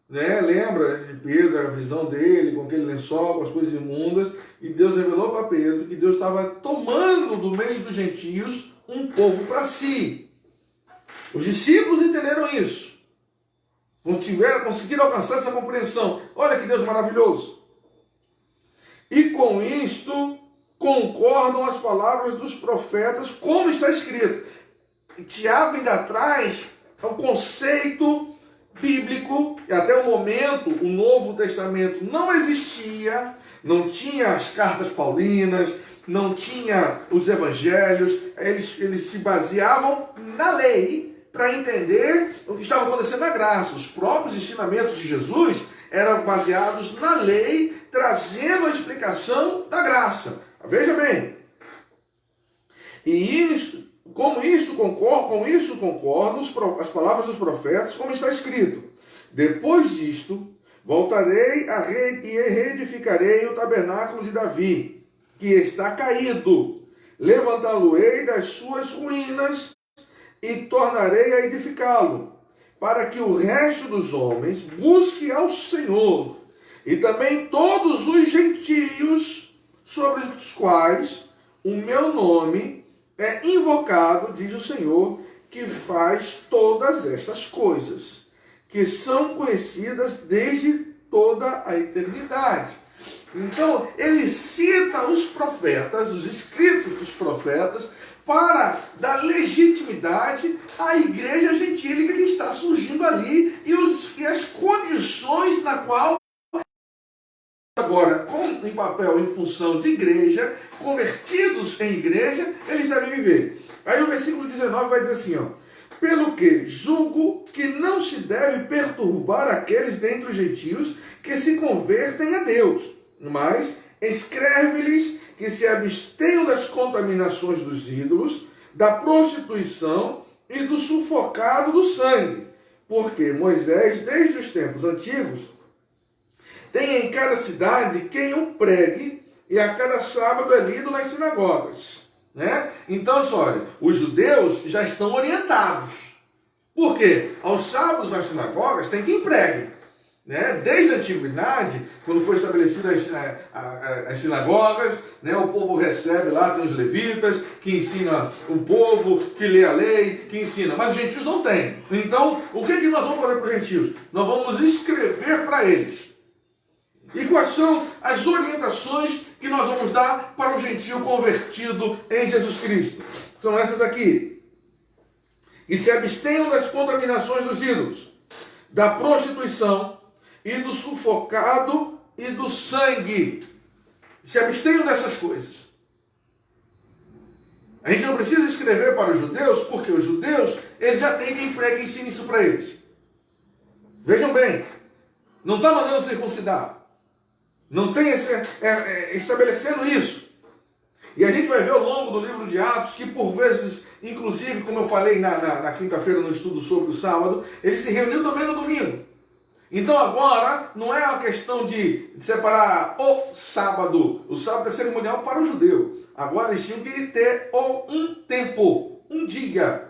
Speaker 1: né? Lembra de Pedro, a visão dele com aquele lençol, com as coisas imundas, e Deus revelou para Pedro que Deus estava tomando do meio dos gentios um povo para si. Os discípulos entenderam isso. Conseguiram alcançar essa compreensão. Olha que Deus maravilhoso. E com isto concordam as palavras dos profetas, como está escrito. Tiago ainda traz o conceito bíblico, e até o momento o Novo Testamento não existia, não tinha as cartas paulinas, não tinha os evangelhos, eles se baseavam na lei para entender o que estava acontecendo na graça. Os próprios ensinamentos de Jesus eram baseados na lei, trazendo a explicação da graça. Veja bem. E isso, com isso concordam as palavras dos profetas, como está escrito. Depois disto, voltarei e reedificarei o tabernáculo de Davi, que está caído. Levantá-lo-ei das suas ruínas e tornarei a edificá-lo, para que o resto dos homens busque ao Senhor, e também todos os gentios sobre os quais o meu nome é invocado, diz o Senhor, que faz todas estas coisas, que são conhecidas desde toda a eternidade. Então, ele cita os profetas, os escritos dos profetas, para dar legitimidade à igreja gentílica que está surgindo ali e as condições na qual agora, em papel, em função de igreja, convertidos em igreja, eles devem viver. Aí o versículo 19 vai dizer assim, ó: pelo que julgo que não se deve perturbar aqueles dentre os gentios que se convertem a Deus, mas escreve-lhes que se abstenham das contaminações dos ídolos, da prostituição e do sufocado do sangue, porque Moisés, desde os tempos antigos, tem em cada cidade quem o pregue, e a cada sábado é lido nas sinagogas. Né? Então, olha, os judeus já estão orientados. Por quê? Aos sábados nas sinagogas tem quem pregue. Né? Desde a antiguidade, quando foi estabelecidas as sinagogas, né? O povo recebe lá, tem os levitas, que ensina o povo, que lê a lei, que ensina. Mas os gentios não têm. Então, o que nós vamos fazer para os gentios? Nós vamos escrever para eles. E quais são as orientações que nós vamos dar para o gentio convertido em Jesus Cristo? São essas aqui. E se abstenham das contaminações dos ídolos, da prostituição e do sufocado e do sangue. Se abstenham dessas coisas. A gente não precisa escrever para os judeus, porque os judeus, eles já têm quem prega e ensine isso para eles. Vejam bem, não está mandando circuncidar. Não tem estabelecendo isso. E a gente vai ver ao longo do livro de Atos que por vezes, inclusive, como eu falei na quinta-feira no estudo sobre o sábado, ele se reuniu também no domingo. Então agora não é uma questão de separar o sábado. O sábado é cerimonial para o judeu. Agora eles tinham que ter um tempo, um dia.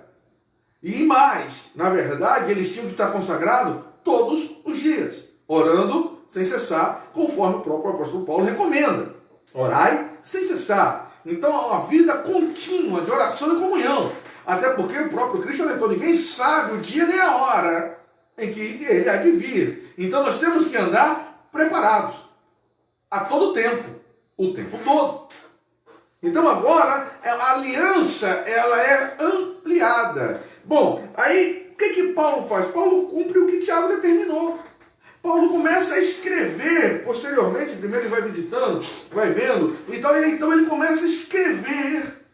Speaker 1: E mais, na verdade, eles tinham que estar consagrados todos os dias, orando sem cessar, conforme o próprio apóstolo Paulo recomenda. Orai sem cessar. Então, é uma vida contínua de oração e comunhão. Até porque o próprio Cristo alertou, ninguém sabe o dia nem a hora em que ele há de vir. Então, nós temos que andar preparados a todo tempo, o tempo todo. Então, agora, a aliança ela é ampliada. Bom, aí, o que Paulo faz? Paulo cumpre o que Tiago determinou. Paulo começa a escrever, posteriormente, primeiro ele vai visitando, vai vendo, então ele começa a escrever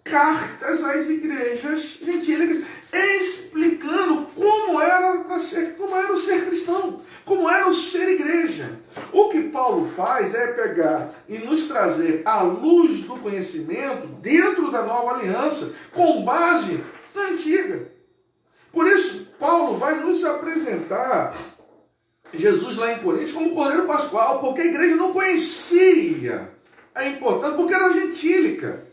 Speaker 1: cartas às igrejas gentílicas, explicando como era o ser cristão, como era o ser igreja. O que Paulo faz é pegar e nos trazer a luz do conhecimento dentro da nova aliança, com base na antiga. Por isso, Paulo vai nos apresentar Jesus lá em Coríntios como Cordeiro Pascual, porque a igreja não conhecia a importância, porque era gentílica.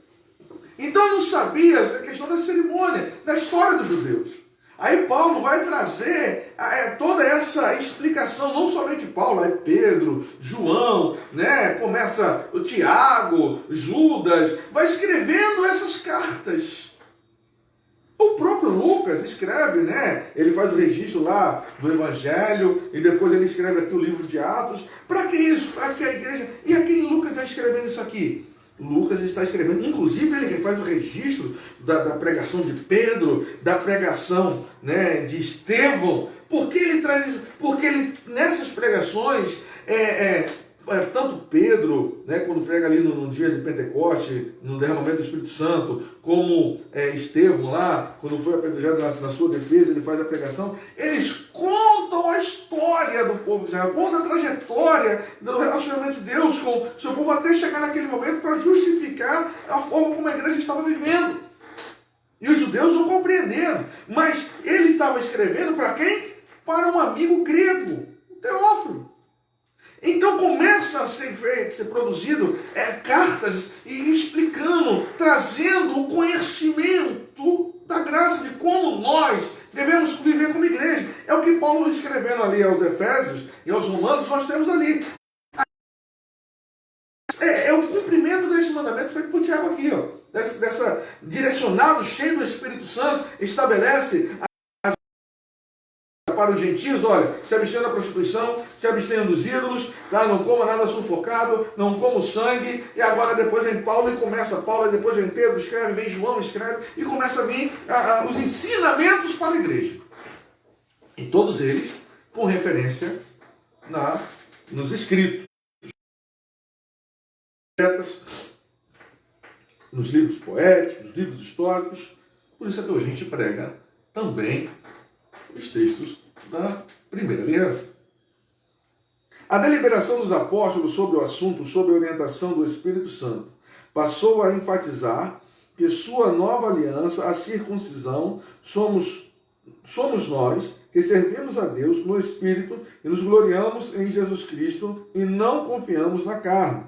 Speaker 1: Então não sabia a questão da cerimônia, da história dos judeus. Aí Paulo vai trazer toda essa explicação, não somente Paulo, aí Pedro, João, né? Começa o Tiago, Judas, vai escrevendo essas cartas. O próprio Lucas escreve, né? Ele faz o registro lá do Evangelho e depois ele escreve aqui o livro de Atos. Para que isso? Para que a igreja... E a quem Lucas está escrevendo isso aqui? Lucas está escrevendo, inclusive ele faz o registro da pregação de Pedro, da pregação, né, de Estevão. Por que ele traz isso? Porque ele, nessas pregações, tanto Pedro, né, quando prega ali no dia de Pentecoste, no derramamento do Espírito Santo, como Estevão lá, quando foi apedrejado na sua defesa, ele faz a pregação, eles contam a história do povo de Israel, contam a trajetória do relacionamento de Deus com o seu povo até chegar naquele momento para justificar a forma como a igreja estava vivendo. E os judeus não compreenderam, mas ele estava escrevendo para quem? Para um amigo grego, Teófilo. Então começa a ser produzido cartas e explicando, trazendo o conhecimento da graça de como nós devemos viver como igreja. É o que Paulo escrevendo ali aos Efésios e aos Romanos, nós temos ali. É o cumprimento desse mandamento feito por Tiago aqui, ó. Dessa direcionado, cheio do Espírito Santo, estabelece para os gentios, olha, se abstenham da prostituição, se abstenham dos ídolos, tá? Não coma nada sufocado, não coma sangue, e agora depois vem Paulo e começa Paulo, e depois vem Pedro, escreve, vem João, escreve, e começa a vir os ensinamentos para a igreja. E todos eles com referência nos escritos, nos livros poéticos, nos livros históricos. Por isso é que a gente prega também os textos da primeira aliança. A deliberação dos apóstolos sobre o assunto, sob a orientação do Espírito Santo, passou a enfatizar que sua nova aliança, a circuncisão, somos nós que servimos a Deus no Espírito e nos gloriamos em Jesus Cristo e não confiamos na carne.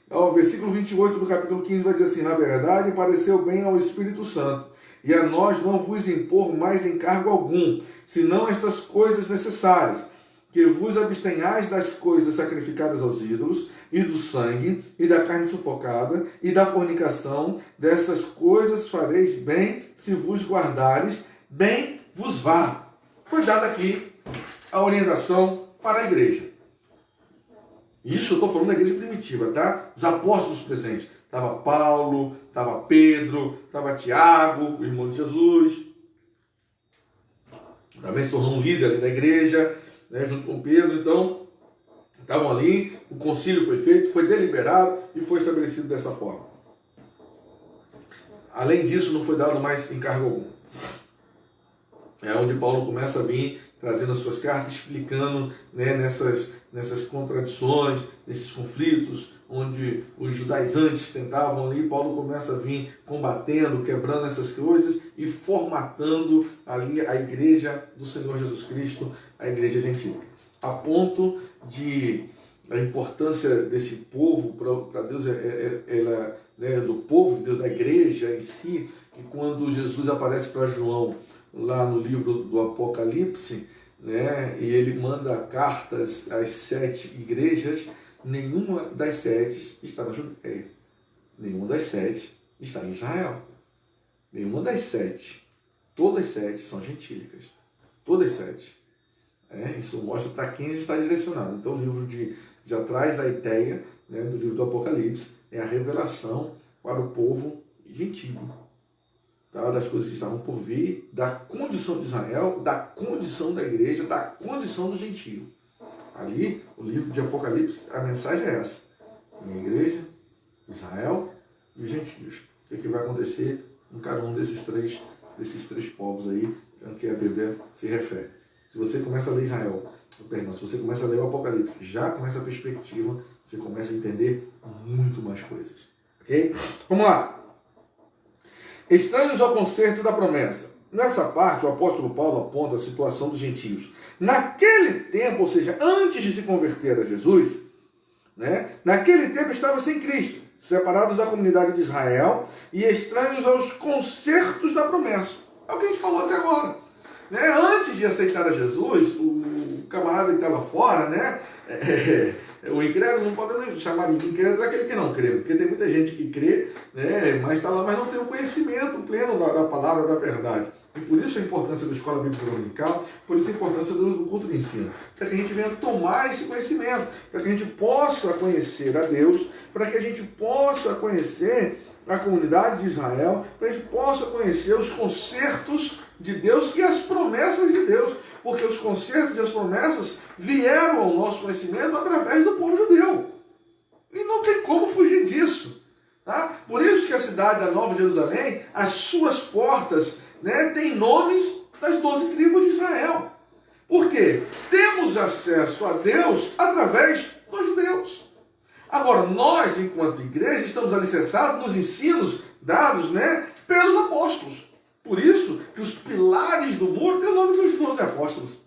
Speaker 1: O versículo 28 do capítulo 15 vai dizer assim: na verdade, pareceu bem ao Espírito Santo e a nós não vos impor mais encargo algum, senão estas coisas necessárias, que vos abstenhais das coisas sacrificadas aos ídolos, e do sangue, e da carne sufocada, e da fornicação. Dessas coisas fareis bem, se vos guardares, bem vos vá. Foi dada aqui a orientação para a igreja. Isso eu estou falando da igreja primitiva, tá? Os apóstolos presentes. Estava Paulo, estava Pedro, estava Tiago, o irmão de Jesus. Também se tornou um líder ali da igreja, né, junto com Pedro. Então, estavam ali, o concílio foi feito, foi deliberado e foi estabelecido dessa forma. Além disso, não foi dado mais encargo algum. É onde Paulo começa a vir trazendo as suas cartas, explicando, né, nessas contradições, nesses conflitos, onde os judaizantes tentavam ali, Paulo começa a vir combatendo, quebrando essas coisas e formatando ali a igreja do Senhor Jesus Cristo, a igreja gentílica. A ponto de a importância desse povo para Deus, né, do povo de Deus, da igreja em si, que quando Jesus aparece para João, lá no livro do Apocalipse, né, e ele manda cartas às 7 igrejas, nenhuma das 7 está na Judéia, nenhuma das 7 está em Israel, nenhuma das 7, todas 7 são gentílicas, todas 7. Isso mostra para quem a gente está direcionado. Então o livro já traz a ideia, né, do livro do Apocalipse, é a revelação para o povo gentílico. Tá, das coisas que estavam por vir, da condição de Israel, da condição da igreja, da condição do gentio. Ali, o livro de Apocalipse, a mensagem é essa. A igreja, Israel e os gentios. O que vai acontecer em cada um desses três povos aí, a que a Bíblia se refere. Se você começa a ler se você começa a ler o Apocalipse, já começa a perspectiva, você começa a entender muito mais coisas. Ok? Vamos lá. Estranhos ao concerto da promessa. Nessa parte, o apóstolo Paulo aponta a situação dos gentios. Naquele tempo, ou seja, antes de se converter a Jesus, né, naquele tempo estavam sem Cristo, separados da comunidade de Israel e estranhos aos concertos da promessa. É o que a gente falou até agora. Né? Antes de aceitar a Jesus, o camarada que estava fora, né, o incrédulo, não podemos chamar de incrédulo aquele que não crê, porque tem muita gente que crê, né, mas está lá, mas não tem o conhecimento pleno da palavra, da verdade. E por isso a importância da escola bíblica dominical, por isso a importância do culto de ensino, para que a gente venha tomar esse conhecimento, para que a gente possa conhecer a Deus, para que a gente possa conhecer a comunidade de Israel, para que a gente possa conhecer os concertos de Deus e as promessas de Deus, porque os concertos e as promessas vieram ao nosso conhecimento através do povo judeu. E não tem como fugir disso. Tá? Por isso que a cidade da Nova Jerusalém, as suas portas, né, têm nomes das 12 tribos de Israel. Por quê? Temos acesso a Deus através dos judeus. Agora, nós, enquanto igreja, estamos alicerçados nos ensinos dados, né, pelos apóstolos. Por isso que os pilares do muro têm o nome dos 12 apóstolos.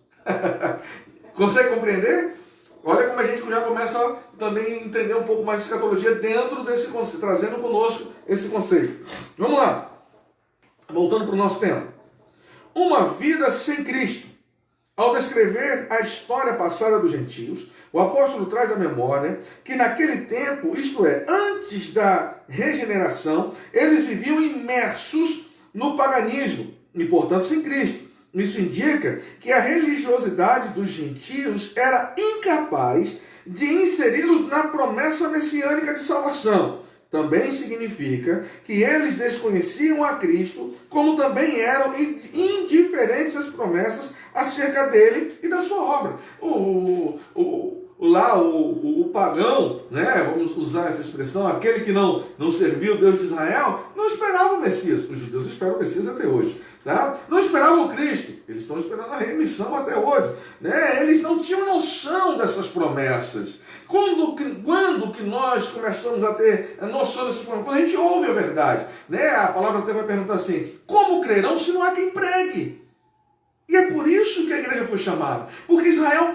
Speaker 1: Consegue compreender? Olha como a gente já começa também a entender um pouco mais de escatologia dentro desse conceito, trazendo conosco esse conceito. Vamos lá. Voltando para o nosso tema. Uma vida sem Cristo. Ao descrever a história passada dos gentios, o apóstolo traz à memória que naquele tempo, isto é, antes da regeneração, eles viviam imersos no paganismo e, portanto, sem Cristo. Isso indica que a religiosidade dos gentios era incapaz de inseri-los na promessa messiânica de salvação. Também significa que eles desconheciam a Cristo, como também eram indiferentes às promessas acerca dele e da sua obra. O pagão, né, vamos usar essa expressão, aquele que não serviu o Deus de Israel, não esperava o Messias. Os judeus esperam o Messias até hoje. Tá? Não esperavam o Cristo, eles estão esperando a remissão até hoje. Né? Eles não tinham noção dessas promessas. Quando que nós começamos a ter a noção dessas promessas? Quando a gente ouve a verdade. Né? A palavra até vai perguntar assim, como crerão se não há quem pregue? E é por isso que a igreja foi chamada. Porque Israel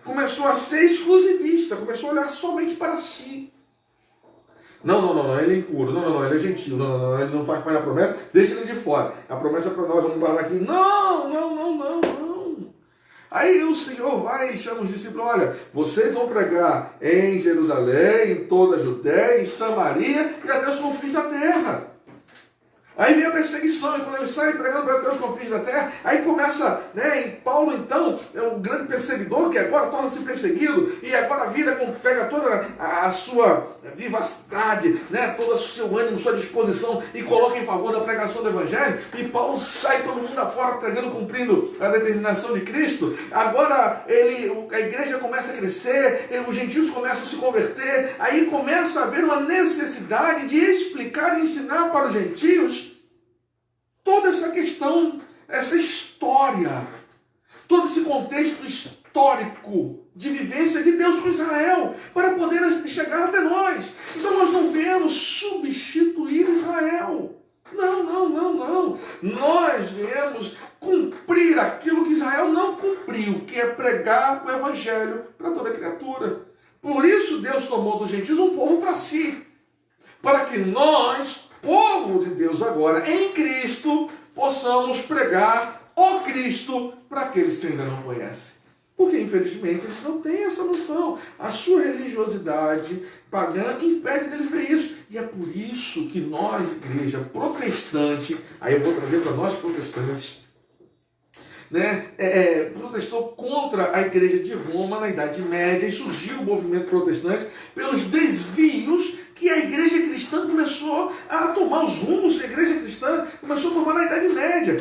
Speaker 1: começou a ser exclusivista, começou a olhar somente para si. Não, ele é impuro, não, ele é gentil, não, ele não faz parte da promessa, deixa ele de fora. A promessa é para nós, vamos falar aqui, não. Aí o Senhor vai e chama os discípulos, olha, vocês vão pregar em Jerusalém, em toda a Judéia, em Samaria e até os confins da terra. Aí vem a perseguição, e quando ele sai pregando para até os confins da terra, aí começa, né, e Paulo então é um grande perseguidor, que agora torna-se perseguido, e agora pega toda a sua vivacidade, né, todo o seu ânimo, sua disposição, e coloca em favor da pregação do Evangelho, e Paulo sai pelo mundo afora pregando, cumprindo a determinação de Cristo. Agora a igreja começa a crescer, os gentios começam a se converter, aí começa a haver uma necessidade de explicar e ensinar para os gentios toda essa questão, essa história, todo esse contexto histórico de vivência de Deus com Israel, para poder chegar até nós. Então nós não viemos substituir Israel. Não. Nós viemos cumprir aquilo que Israel não cumpriu, que é pregar o Evangelho para toda criatura. Por isso Deus tomou dos gentios um povo para si, para que nós, povo de Deus agora, em Cristo, possamos pregar o Cristo para aqueles que ainda não conhecem. Porque, infelizmente, eles não têm essa noção. A sua religiosidade pagã impede deles ver isso. E é por isso que nós, igreja protestante, aí eu vou trazer para nós protestantes, né, protestou contra a igreja de Roma na Idade Média, e surgiu o movimento protestante pelos desvios que a igreja cristã começou a tomar, os rumos que a igreja cristã começou a tomar na Idade Média.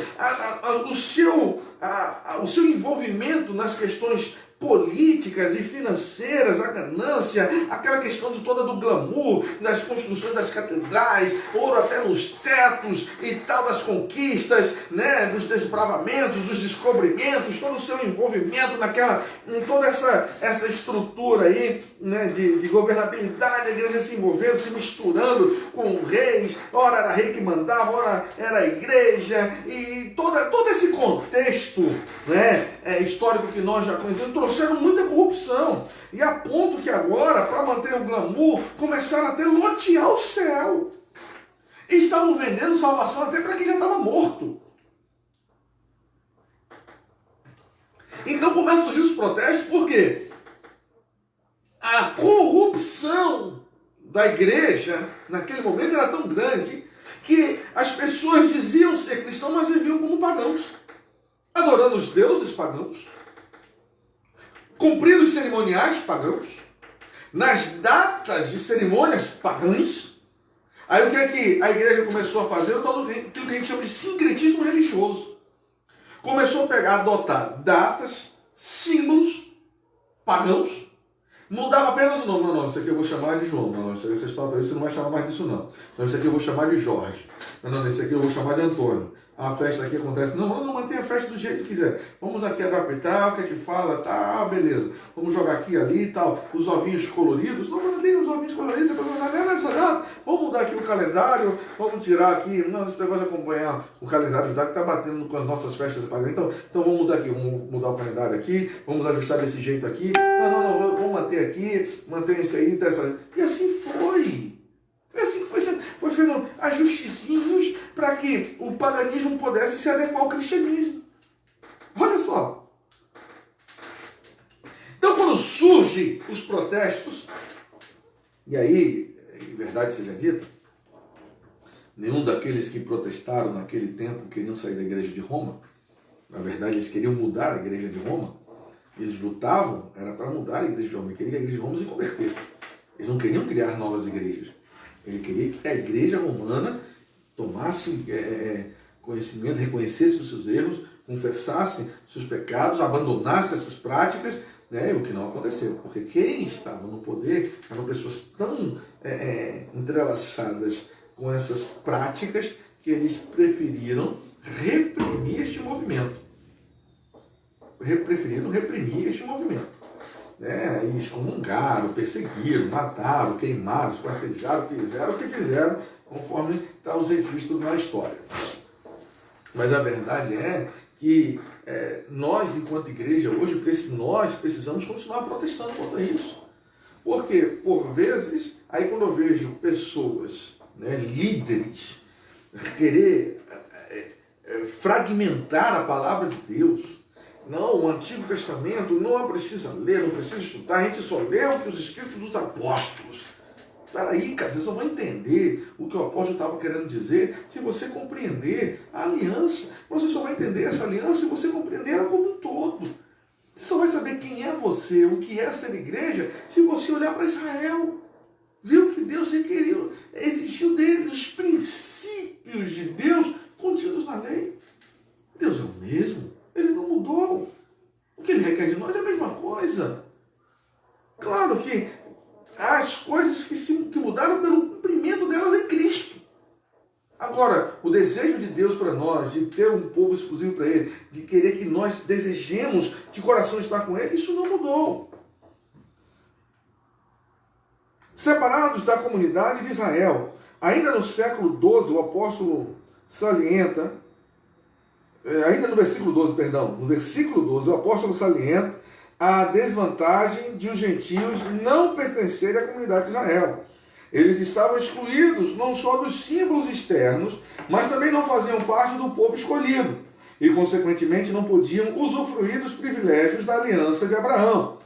Speaker 1: O seu envolvimento nas questões políticas e financeiras, a ganância, aquela questão de toda do glamour, das construções das catedrais, ouro até nos tetos e tal, das conquistas, né, dos desbravamentos, dos descobrimentos, todo o seu envolvimento em toda essa estrutura aí, né, de governabilidade, a igreja se envolvendo, se misturando com reis, ora era rei que mandava, ora era a igreja, e todo esse contexto, né, histórico que nós já conhecemos, trouxeram muita corrupção, e a ponto que agora, para manter o glamour, começaram até a lotear o céu, e estavam vendendo salvação até para quem já estava morto. Então começam a surgir os protestos, porque a corrupção da igreja naquele momento era tão grande que as pessoas diziam ser cristãos, mas viviam como pagãos, adorando os deuses pagãos, cumprindo os cerimoniais pagãos, nas datas de cerimônias pagãs. Aí o que é que a igreja começou a fazer? Aquilo que a gente chama de sincretismo religioso. Começou a adotar datas, símbolos pagãos, mudava apenas o nome. Não, isso aqui eu vou chamar de João. Não, isso aqui você não vai chamar mais disso não. Não, isso aqui eu vou chamar de Jorge. Não, isso aqui eu vou chamar de Antônio. A festa aqui acontece. Não, mantenha a festa do jeito que quiser. Vamos aqui adaptar, o que é que fala, tá, beleza. Vamos jogar aqui, ali e tal. Os ovinhos coloridos. Não tem os ovinhos coloridos, não é nessa data. Vamos mudar aqui o calendário, vamos tirar aqui. Não, esse negócio de acompanhar o calendário judaico está batendo com as nossas festas pagãs. Então vamos mudar aqui, vamos mudar o calendário aqui, vamos ajustar desse jeito aqui. Não, vamos manter aqui, manter esse aí, dessa. E assim foi. Foi assim que foi fazendo ajustezinhos para que o paganismo pudesse se adequar ao cristianismo. Olha só. Então, quando surgem os protestos, e aí, em verdade seja dita, nenhum daqueles que protestaram naquele tempo queriam sair da igreja de Roma. Na verdade, eles queriam mudar a igreja de Roma. Eles lutavam, era para mudar a igreja de Roma. Eles queriam que a igreja de Roma se convertesse. Eles não queriam criar novas igrejas. Ele queria que a igreja romana tomasse conhecimento, reconhecesse os seus erros, confessasse seus pecados, abandonasse essas práticas, né? O que não aconteceu, porque quem estava no poder eram pessoas tão entrelaçadas com essas práticas que eles preferiram reprimir este movimento. Preferiram reprimir este movimento. Né? E excomungaram, perseguiram, mataram, queimaram, esquartejaram, fizeram o que fizeram, conforme está os registros na história. Mas a verdade é que nós, enquanto igreja, hoje, nós precisamos continuar protestando contra isso. Porque, por vezes, aí quando eu vejo pessoas, né, líderes, querer fragmentar a palavra de Deus. Não, o Antigo Testamento não precisa ler, não precisa estudar, a gente só lê o que os escritos dos apóstolos. Peraí, cara, você só vai entender o que o apóstolo estava querendo dizer se você compreender a aliança. Você só vai entender essa aliança se você compreender ela como um todo. Você só vai saber quem é você, o que é ser igreja, se você olhar para Israel. Viu que Deus requeriu, exigiu dele os princípios de Deus contidos na lei. Deus é o mesmo, ele não mudou. O que ele requer de nós é a mesma coisa. Claro que há as coisas que mudaram pelo cumprimento delas em Cristo. Agora, o desejo de Deus para nós, de ter um povo exclusivo para Ele, de querer que nós desejemos de coração estar com Ele, isso não mudou. Separados da comunidade de Israel, ainda no século XII, o apóstolo salienta, ainda no versículo 12, no versículo 12, o apóstolo salienta a desvantagem de os gentios não pertencerem à comunidade de Israel. Eles estavam excluídos não só dos símbolos externos, mas também não faziam parte do povo escolhido e, consequentemente, não podiam usufruir dos privilégios da aliança de Abraão.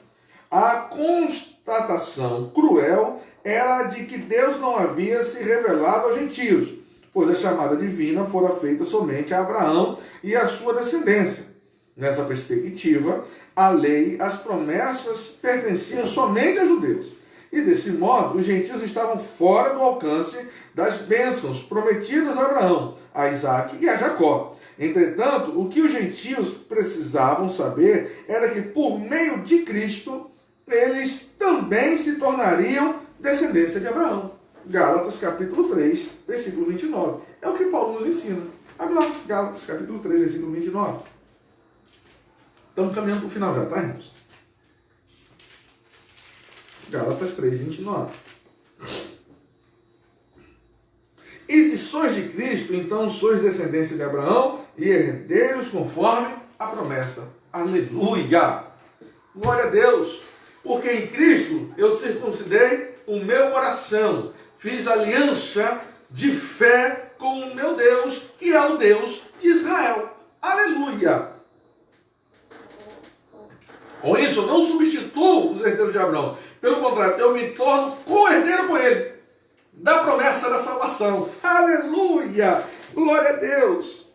Speaker 1: A constatação cruel era a de que Deus não havia se revelado aos gentios, pois a chamada divina fora feita somente a Abraão e a sua descendência. Nessa perspectiva, a lei, as promessas pertenciam somente aos judeus. E desse modo, os gentios estavam fora do alcance das bênçãos prometidas a Abraão, a Isaac e a Jacó. Entretanto, o que os gentios precisavam saber era que, por meio de Cristo, eles também se tornariam descendência de Abraão. Gálatas capítulo 3, versículo 29. É o que Paulo nos ensina. Abre lá, Gálatas capítulo 3, versículo 29. Estamos caminhando para o final já, tá, irmãos? Gálatas 3, 29. E se sois de Cristo, então sois descendência de Abraão e herdeiros conforme a promessa. Aleluia! Glória a Deus! Porque em Cristo eu circuncidei o meu coração, fiz aliança de fé com o meu Deus, que é o Deus de Israel. Aleluia! Com isso, eu não substituo os herdeiros de Abraão. Pelo contrário, eu me torno co-herdeiro com ele, da promessa da salvação. Aleluia! Glória a Deus!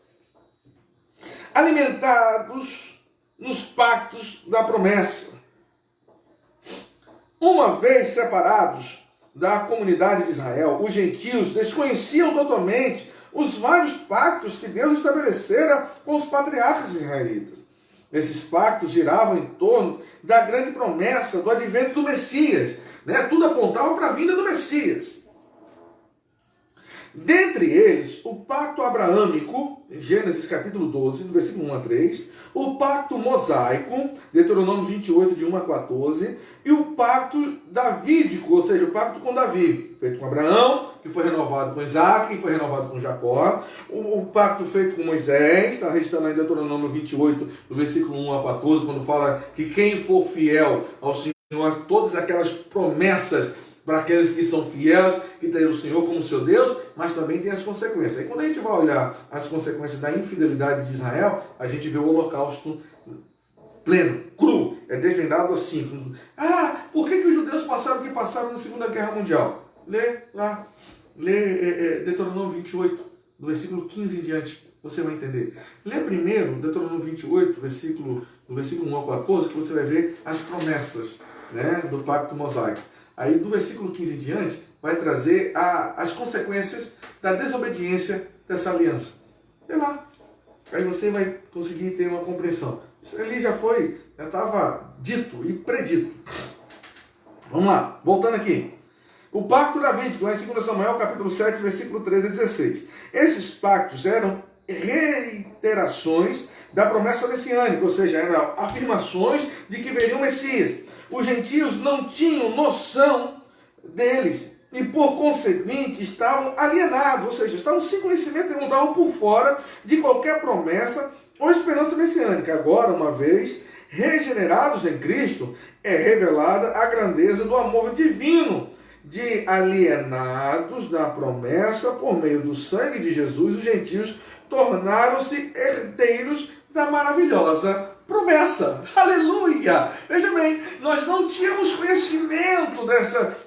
Speaker 1: Alimentados nos pactos da promessa. Uma vez separados da comunidade de Israel, os gentios desconheciam totalmente os vários pactos que Deus estabelecera com os patriarcas israelitas. Esses pactos giravam em torno da grande promessa do advento do Messias. Tudo apontava para a vinda do Messias. Dentre eles, o pacto abraâmico, Gênesis capítulo 12, do versículo 1 a 3, o pacto mosaico, Deuteronômio 28, de 1 a 14, e o pacto davídico, ou seja, o pacto com Davi, feito com Abraão, que foi renovado com Isaac, que foi renovado com Jacó, o pacto feito com Moisés, está registrado em Deuteronômio 28, do versículo 1 a 14, quando fala que quem for fiel ao Senhor, todas aquelas promessas para aqueles que são fiéis, que têm o Senhor como seu Deus, mas também tem as consequências. E quando a gente vai olhar as consequências da infidelidade de Israel, a gente vê o holocausto pleno, cru, é desvendado assim. Por que os judeus passaram o que passaram na Segunda Guerra Mundial? Lê lá, Deuteronômio 28, do versículo 15 em diante, você vai entender. Lê primeiro Deuteronômio 28, do versículo 1 ao 14, que você vai ver as promessas, do pacto mosaico. Aí do versículo 15 em diante, vai trazer as consequências da desobediência dessa aliança. Vê lá. Aí você vai conseguir ter uma compreensão. Isso ali já estava dito e predito. Vamos lá, voltando aqui. O pacto davídico, lá em 2 Samuel, capítulo 7, versículo 13 a 16. Esses pactos eram reiterações da promessa messiânica, ou seja, eram afirmações de que veria o Messias. Os gentios não tinham noção deles e, por conseguinte, estavam alienados, ou seja, estavam sem conhecimento e não estavam por fora de qualquer promessa ou esperança messiânica. Agora, uma vez regenerados em Cristo, é revelada a grandeza do amor divino de alienados da promessa por meio do sangue de Jesus. Os gentios tornaram-se herdeiros da maravilhosa promessa. Aleluia! Veja bem, nós não tínhamos conhecimento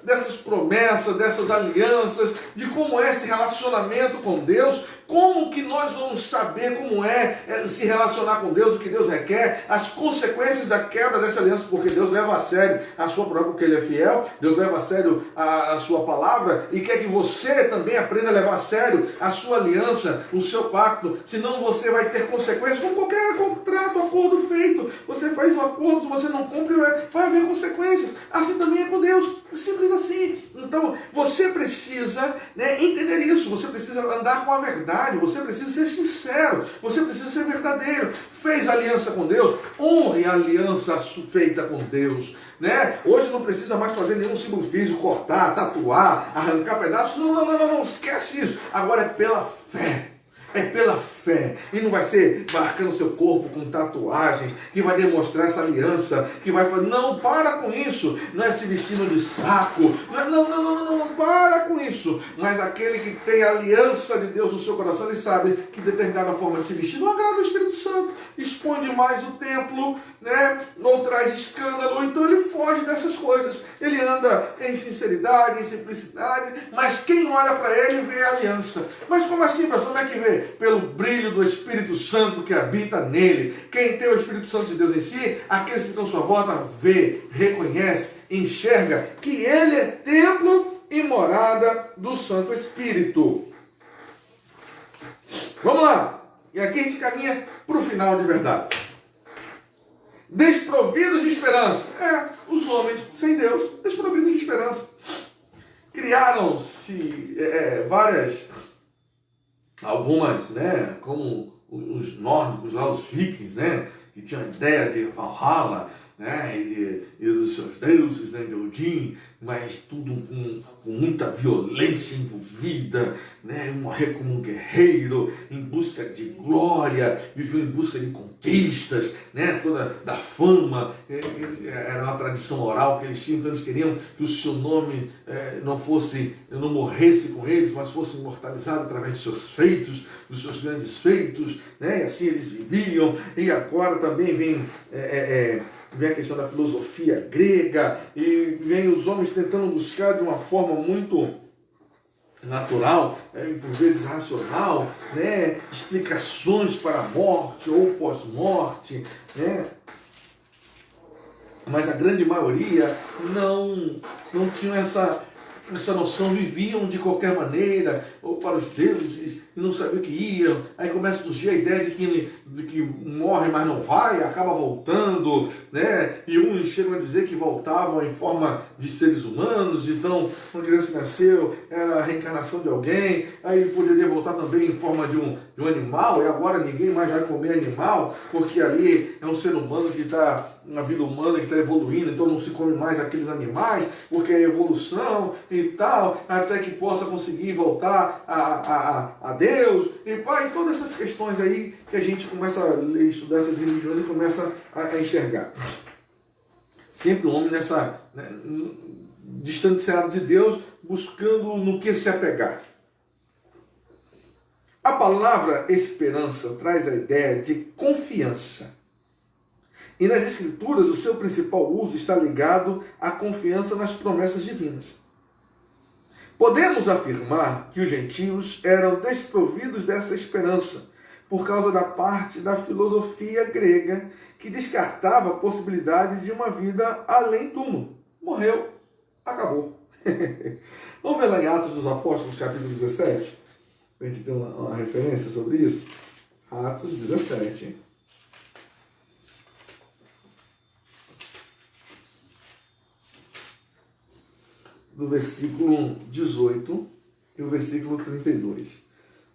Speaker 1: dessas promessas, dessas alianças, de como é esse relacionamento com Deus. Como que nós vamos saber como é se relacionar com Deus, o que Deus requer, as consequências da quebra dessa aliança, porque Deus leva a sério a sua promessa, porque Ele é fiel, Deus leva a sério a sua palavra e quer que você também aprenda a levar a sério a sua aliança, o seu pacto, senão você vai ter consequências como qualquer contrato, acordo feito. Você faz um acordo, se você não cumpre, vai haver consequências. Assim também é com Deus, simples assim. Então, você precisa, entender isso, você precisa andar com a verdade, você precisa ser sincero, você precisa ser verdadeiro. Fez aliança com Deus, honre a aliança feita com Deus. Hoje não precisa mais fazer nenhum símbolo físico, cortar, tatuar, arrancar pedaços. Não, esquece isso. Agora é pela fé. É pela fé. E não vai ser marcando seu corpo com tatuagens, que vai demonstrar essa aliança, que vai fazer. Não, para com isso. Não é se vestindo de saco. Não, para com isso. Mas aquele que tem a aliança de Deus no seu coração, ele sabe que determinada forma de se vestir não agrada ao Espírito Santo. Expõe demais o templo, ou traz escândalo. Então ele foge dessas coisas. Ele anda em sinceridade, em simplicidade, mas quem olha para ele vê a aliança. Mas como assim, pastor? Como é que vê? Pelo brilho do Espírito Santo que habita nele. Quem tem o Espírito Santo de Deus em si, aqueles que estão à sua volta, vê, reconhece, enxerga que ele é templo e morada do Santo Espírito. Vamos lá. E aqui a gente caminha para o final de verdade. Desprovidos de esperança. Os homens sem Deus, desprovidos de esperança. Criaram-se algumas, como os nórdicos lá, os vikings, que tinham a ideia de Valhalla, e dos seus deuses, de Odin, mas tudo com muita violência envolvida, morrer como um guerreiro, em busca de glória, viveu em busca de conquistas, toda da fama. Era uma tradição oral que eles tinham, então eles queriam que o seu nome não morresse com eles, mas fosse imortalizado através de seus feitos, dos seus grandes feitos, e assim eles viviam. E agora também vem a questão da filosofia grega, e vem os homens tentando buscar de uma forma muito natural, por vezes racional, explicações para a morte ou pós-morte, mas a grande maioria não tinha essa noção, viviam de qualquer maneira, ou para os deuses, e não sabiam o que iam. Aí começa a surgir a ideia de que morre, mas não vai, acaba voltando, e uns chegam a dizer que voltavam em forma de seres humanos, então, quando a criança nasceu, era a reencarnação de alguém, aí poderia voltar também em forma de um animal, e agora ninguém mais vai comer animal, porque ali é um ser humano que está, uma vida humana que está evoluindo, então não se come mais aqueles animais, porque é evolução e tal, até que possa conseguir voltar a Deus, e todas essas questões aí que a gente começa a ler, estudar essas religiões e começa a enxergar. Sempre o homem distanciado de Deus, buscando no que se apegar. A palavra esperança traz a ideia de confiança. E nas Escrituras, o seu principal uso está ligado à confiança nas promessas divinas. Podemos afirmar que os gentios eram desprovidos dessa esperança por causa da parte da filosofia grega que descartava a possibilidade de uma vida além túmulo. Morreu, acabou. Vamos ver lá em Atos dos Apóstolos, capítulo 17, para a gente ter uma referência sobre isso. Atos 17. Do versículo 18 e o versículo 32.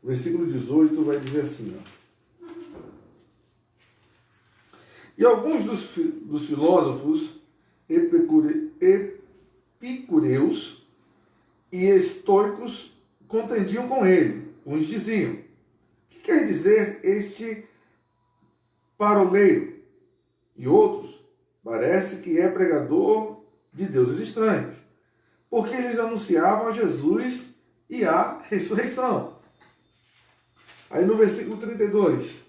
Speaker 1: O versículo 18 vai dizer assim, E alguns dos filósofos epicureus e estoicos contendiam com ele. Uns diziam, o que quer dizer este paroleiro? E outros, parece que é pregador de deuses estranhos, porque eles anunciavam a Jesus e a ressurreição. Aí no versículo 32.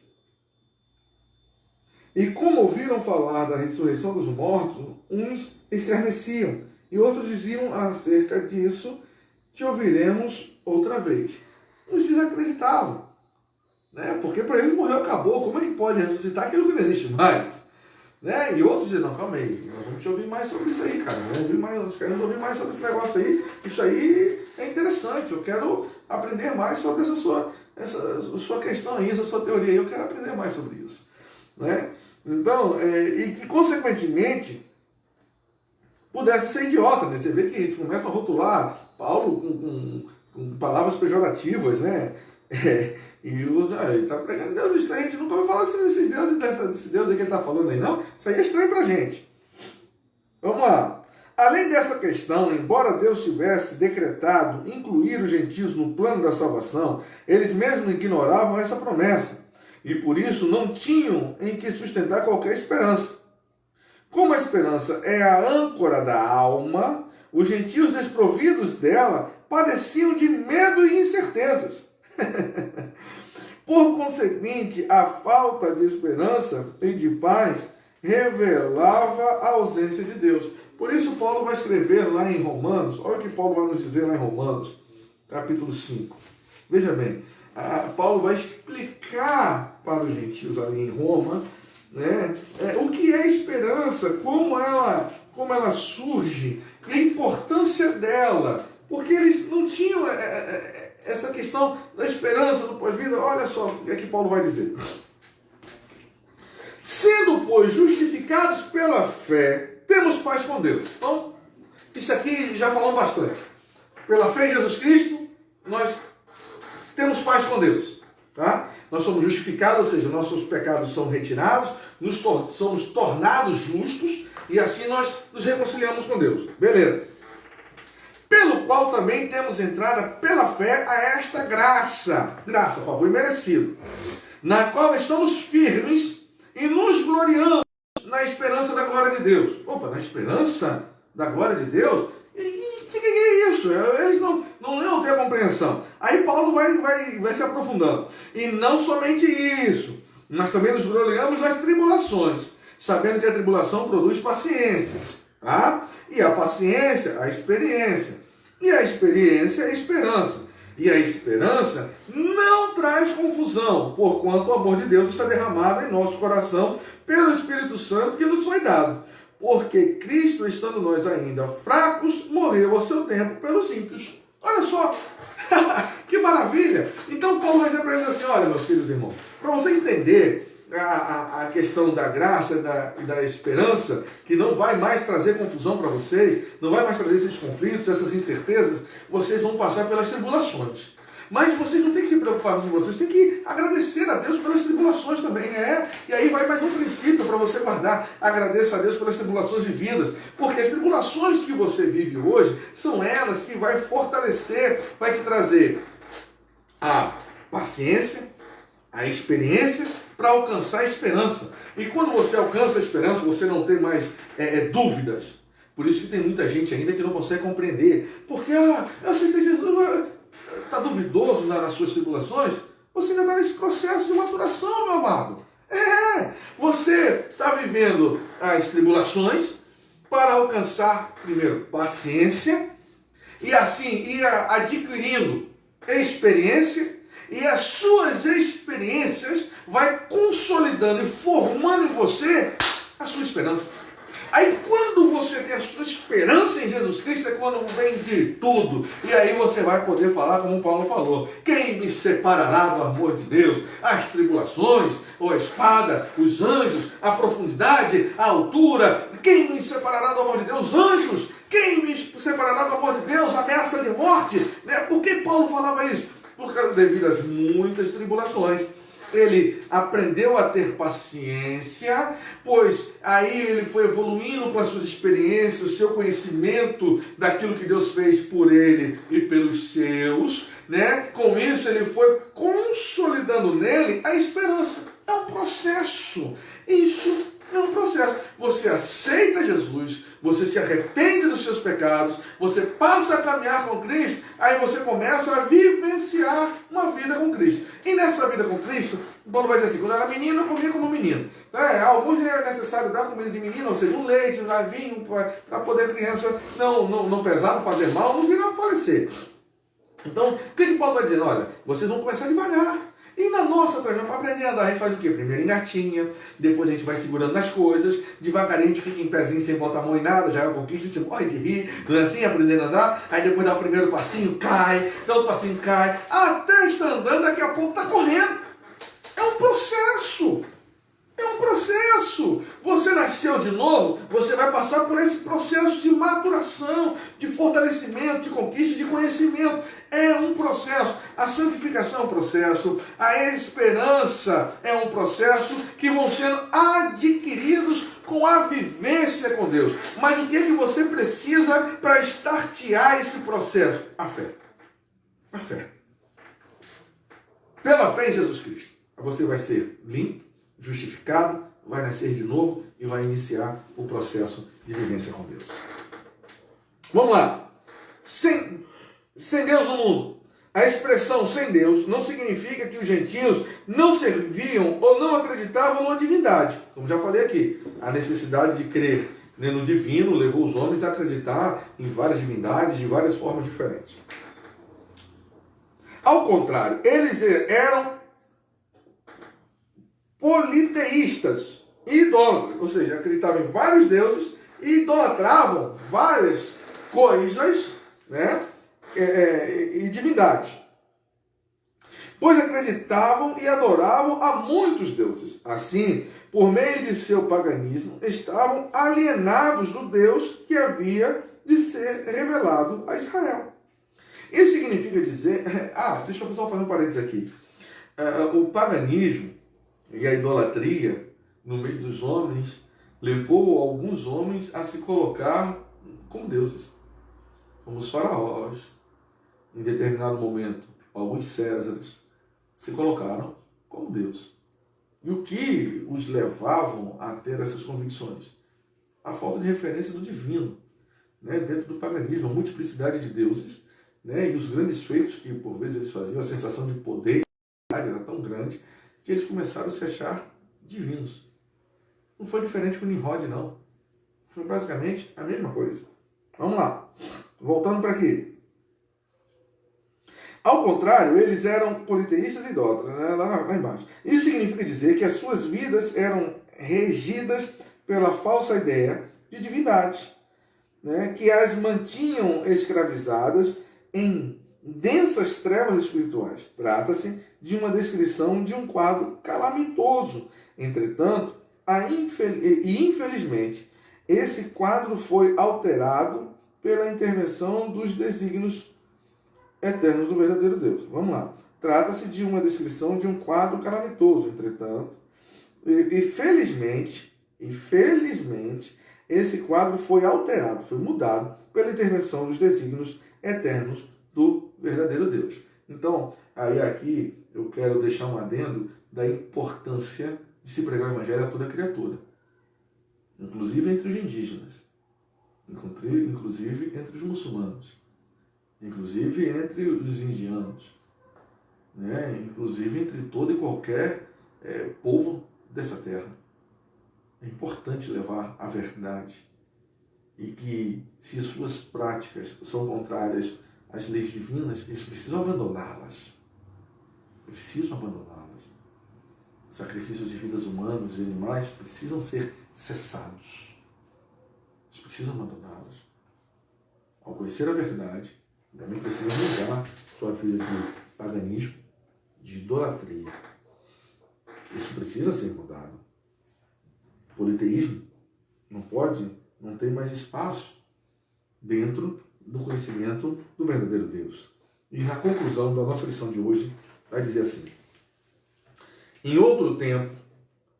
Speaker 1: E como ouviram falar da ressurreição dos mortos, uns escarneciam, e outros diziam acerca disso, te ouviremos outra vez. Uns desacreditavam, né? Porque para eles morreu, acabou. Como é que pode ressuscitar aquilo que não existe mais? Né? E outros diziam, não, calma aí, nós vamos te ouvir mais sobre isso aí, cara. Nós queremos ouvir mais sobre esse negócio aí. Isso aí é interessante, eu quero aprender mais sobre essa sua questão aí, essa sua teoria aí, eu quero aprender mais sobre isso. Né? Então, e que consequentemente pudesse ser idiota, né? Você vê que eles começam a rotular Paulo com palavras pejorativas, né? E usa, ele está pregando Deus estranho, a gente nunca ouviu falar desses deuses, desse Deus aí que ele está falando aí, não. Isso aí é estranho para a gente. Vamos lá. Além dessa questão, embora Deus tivesse decretado incluir os gentios no plano da salvação, eles mesmos ignoravam essa promessa e por isso não tinham em que sustentar qualquer esperança. Como a esperança é a âncora da alma, os gentios desprovidos dela padeciam de medo e incertezas. Por conseguinte, a falta de esperança e de paz revelava a ausência de Deus. Por isso Paulo vai escrever lá em Romanos, olha o que Paulo vai nos dizer lá em Romanos, capítulo 5. Veja bem, Paulo vai explicar para os gentios ali em Roma, né, o que é esperança, como ela surge, a importância dela, porque eles não tinham essa questão da esperança do pós-vida. Olha só o que é que Paulo vai dizer. Sendo, pois, justificados pela fé, temos paz com Deus. Então, isso aqui já falamos bastante. Pela fé em Jesus Cristo, nós temos paz com Deus. Tá? Nós somos justificados, ou seja, nossos pecados são retirados, somos tornados justos, e assim nós nos reconciliamos com Deus. Beleza. Pelo qual também temos entrada pela fé a esta graça, favor imerecido, na qual estamos firmes e nos gloriamos na esperança da glória de Deus. Opa, na esperança da glória de Deus? E o que é isso? Eles não têm a compreensão. Aí Paulo vai se aprofundando. E não somente isso, nós também nos gloriamos nas tribulações, sabendo que a tribulação produz paciência. Tá? E a paciência, a experiência. E a experiência é a esperança. E a esperança não traz confusão, porquanto o amor de Deus está derramado em nosso coração pelo Espírito Santo que nos foi dado. Porque Cristo, estando nós ainda fracos, morreu ao seu tempo pelos ímpios. Olha só, que maravilha! Então Paulo vai dizer para eles assim, olha, meus queridos irmãos, para você entender a questão da graça e da esperança, que não vai mais trazer confusão para vocês, não vai mais trazer esses conflitos, essas incertezas, vocês vão passar pelas tribulações. Mas vocês não têm que se preocupar com as tribulações, têm que agradecer a Deus pelas tribulações também, né? E aí vai mais um princípio para você guardar. Agradeça a Deus pelas tribulações vividas, porque as tribulações que você vive hoje são elas que vai fortalecer, vai te trazer a paciência, a experiência para alcançar a esperança. E quando você alcança a esperança, você não tem mais dúvidas. Por isso que tem muita gente ainda que não consegue compreender. Porque, eu aceitei Jesus, está duvidoso nas suas tribulações? Você ainda está nesse processo de maturação, meu amado. Você está vivendo as tribulações para alcançar, primeiro, paciência, e assim ir adquirindo experiência, e as suas experiências vai consolidando e formando em você a sua esperança. Aí quando você tem a sua esperança em Jesus Cristo, é quando vem de tudo. E aí você vai poder falar como Paulo falou. Quem me separará do amor de Deus? As tribulações, ou a espada, os anjos, a profundidade, a altura. Quem me separará do amor de Deus? Os anjos. Quem me separará do amor de Deus? A ameaça de morte. Por que Paulo falava isso? Porque devido às muitas tribulações, ele aprendeu a ter paciência, pois aí ele foi evoluindo com as suas experiências, o seu conhecimento daquilo que Deus fez por ele e pelos seus, né? Com isso ele foi consolidando nele a esperança. É um processo. Isso É um processo. Você aceita Jesus, você se arrepende dos seus pecados, você passa a caminhar com Cristo, aí você começa a vivenciar uma vida com Cristo. E nessa vida com Cristo, Paulo vai dizer assim, quando eu era menino, eu comia como menino. Alguns é necessário dar comida de menino, ou seja, um leite, um vinho, para poder a criança não pesar, não fazer mal, não vir a falecer. Então, o que Paulo vai dizer? Olha, vocês vão começar devagar. E na nossa trajetória, para aprender a andar, a gente faz o quê? Primeiro engatinha, depois a gente vai segurando nas coisas, devagarinho a gente fica em pezinho sem botar a mão em nada, já é uma conquista, a gente morre de rir, não é assim? Aprendendo a andar, aí depois dá o primeiro passinho, cai, dá outro passinho, cai, até está andando, daqui a pouco está correndo. É um processo. É um processo. Você nasceu de novo, você vai passar por esse processo de maturação, de fortalecimento, de conquista, de conhecimento. É um processo. A santificação é um processo. A esperança é um processo que vão sendo adquiridos com a vivência com Deus. Mas o que é que você precisa para startear esse processo? A fé. A fé. Pela fé em Jesus Cristo, você vai ser limpo, justificado, vai nascer de novo e vai iniciar o processo de vivência com Deus. Vamos lá. Sem Deus no mundo. A expressão sem Deus não significa que os gentios não serviam ou não acreditavam numa divindade. Como já falei aqui, a necessidade de crer no divino levou os homens a acreditar em várias divindades de várias formas diferentes. Ao contrário, eles eram politeístas e idólatras, ou seja, acreditavam em vários deuses e idolatravam várias coisas, né, e divindades. Pois acreditavam e adoravam a muitos deuses. Assim, por meio de seu paganismo, estavam alienados do Deus que havia de ser revelado a Israel. Isso significa dizer... deixa eu só fazer um parênteses aqui. O paganismo e a idolatria no meio dos homens levou alguns homens a se colocar como deuses, como os faraós. Em determinado momento, alguns césares se colocaram como Deus. E o que os levavam a ter essas convicções? A falta de referência do divino, né? Dentro do paganismo, a multiplicidade de deuses, né? E os grandes feitos que por vezes eles faziam, a sensação de poder era tão grande que eles começaram a se achar divinos. Não foi diferente com Nimrod, não. Foi basicamente a mesma coisa. Vamos lá. Voltando para aqui. Ao contrário, eles eram politeístas e idólatras, né? lá embaixo. Isso significa dizer que as suas vidas eram regidas pela falsa ideia de divindade, né? Que as mantinham escravizadas em densas trevas espirituais. Trata-se de uma descrição de um quadro calamitoso. Entretanto, infelizmente, esse quadro foi alterado pela intervenção dos desígnios eternos do verdadeiro Deus. Vamos lá. Trata-se de uma descrição de um quadro calamitoso. Entretanto, infelizmente, esse quadro foi alterado, foi mudado pela intervenção dos desígnios eternos do verdadeiro Deus. Então, aí aqui eu quero deixar um adendo da importância de se pregar o evangelho a toda criatura, inclusive entre os indígenas, inclusive entre os muçulmanos, inclusive entre os indianos, né? Inclusive entre todo e qualquer povo dessa terra. É importante levar a verdade e que, se as suas práticas são contrárias às leis divinas, eles precisam abandoná-las. Precisam abandoná-las. Sacrifícios de vidas humanas, de animais, precisam ser cessados. Eles precisam abandoná-las. Ao conhecer a verdade, também precisam mudar sua vida de paganismo, de idolatria. Isso precisa ser mudado. O politeísmo não tem mais espaço dentro do conhecimento do verdadeiro Deus. E na conclusão da nossa lição de hoje, vai dizer assim: em outro tempo,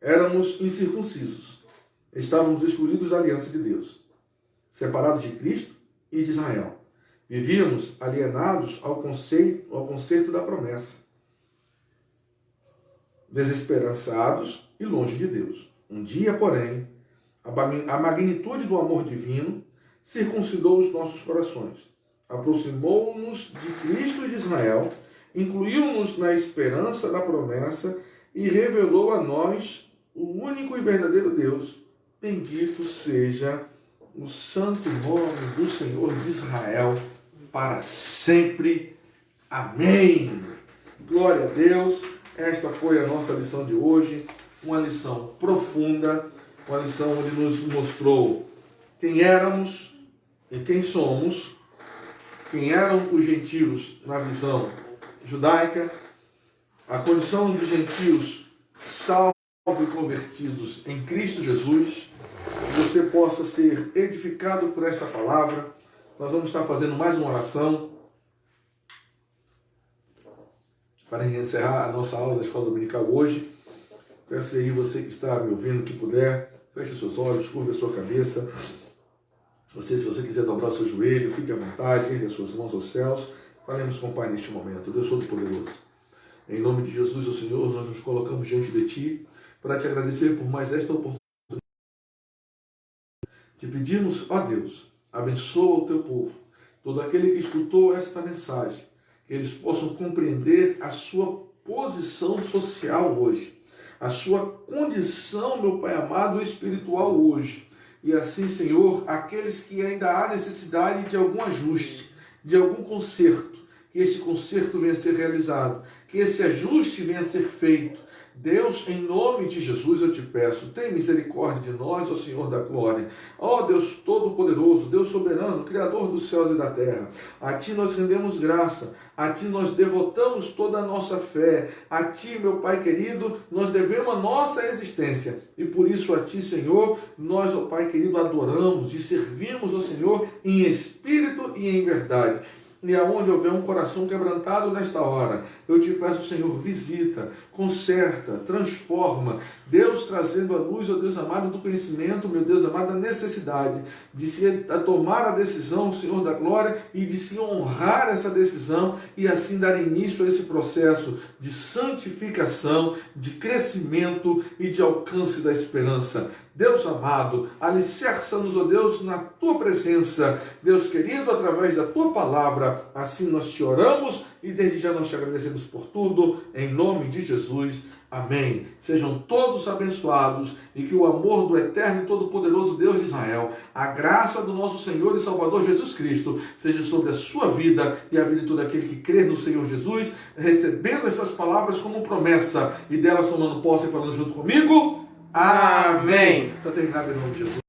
Speaker 1: éramos incircuncisos, estávamos excluídos da aliança de Deus, separados de Cristo e de Israel. Vivíamos alienados ao conceito da promessa, desesperançados e longe de Deus. Um dia, porém, a magnitude do amor divino circuncidou os nossos corações, aproximou-nos de Cristo e de Israel, incluiu-nos na esperança da promessa e revelou a nós o único e verdadeiro Deus. Bendito seja o santo nome do Senhor de Israel para sempre. Amém. Glória a Deus. Esta foi a nossa lição de hoje, uma lição profunda, uma lição onde nos mostrou quem éramos e quem somos, quem eram os gentios na visão judaica, a condição de gentios salvos e convertidos em Cristo Jesus, que você possa ser edificado por esta palavra. Nós vamos estar fazendo mais uma oração para encerrar a nossa aula da Escola Dominical hoje. Peço que aí você que está me ouvindo, que puder, feche os seus olhos, curva a sua cabeça. Se você quiser dobrar o seu joelho, fique à vontade, ergue as suas mãos aos céus. Falemos com o Pai neste momento. Deus Todo-Poderoso, em nome de Jesus, ó Senhor, nós nos colocamos diante de Ti para Te agradecer por mais esta oportunidade. Te pedimos, ó Deus, abençoa o Teu povo, todo aquele que escutou esta mensagem, que eles possam compreender a sua posição social hoje, a sua condição, meu Pai amado, espiritual hoje. E assim, Senhor, aqueles que ainda há necessidade de algum ajuste, de algum conserto, que esse conserto venha a ser realizado, que esse ajuste venha a ser feito. Deus, em nome de Jesus eu te peço, tem misericórdia de nós, ó Senhor da glória. Ó Deus Todo-Poderoso, Deus soberano, Criador dos céus e da terra. A Ti nós rendemos graça, a Ti nós devotamos toda a nossa fé, a Ti, meu Pai querido, nós devemos a nossa existência. E por isso a Ti, Senhor, nós, ó Pai querido, adoramos e servimos, ó Senhor, em espírito e em verdade. E aonde houver um coração quebrantado nesta hora, eu te peço, Senhor, visita, conserta, transforma. Deus trazendo a luz, ó Deus amado, do conhecimento, meu Deus amado, da necessidade de se tomar a decisão, Senhor da glória, e de se honrar essa decisão e assim dar início a esse processo de santificação, de crescimento e de alcance da esperança. Deus amado, alicerça-nos, ó Deus, na Tua presença. Deus querido, através da Tua palavra, assim nós te oramos e desde já nós te agradecemos por tudo, em nome de Jesus. Amém. Sejam todos abençoados e que o amor do eterno e todo-poderoso Deus de Israel, a graça do nosso Senhor e Salvador Jesus Cristo, seja sobre a sua vida e a vida de todo aquele que crê no Senhor Jesus, recebendo essas palavras como promessa e delas tomando posse e falando junto comigo. Amém. Está terminado em nome de Jesus.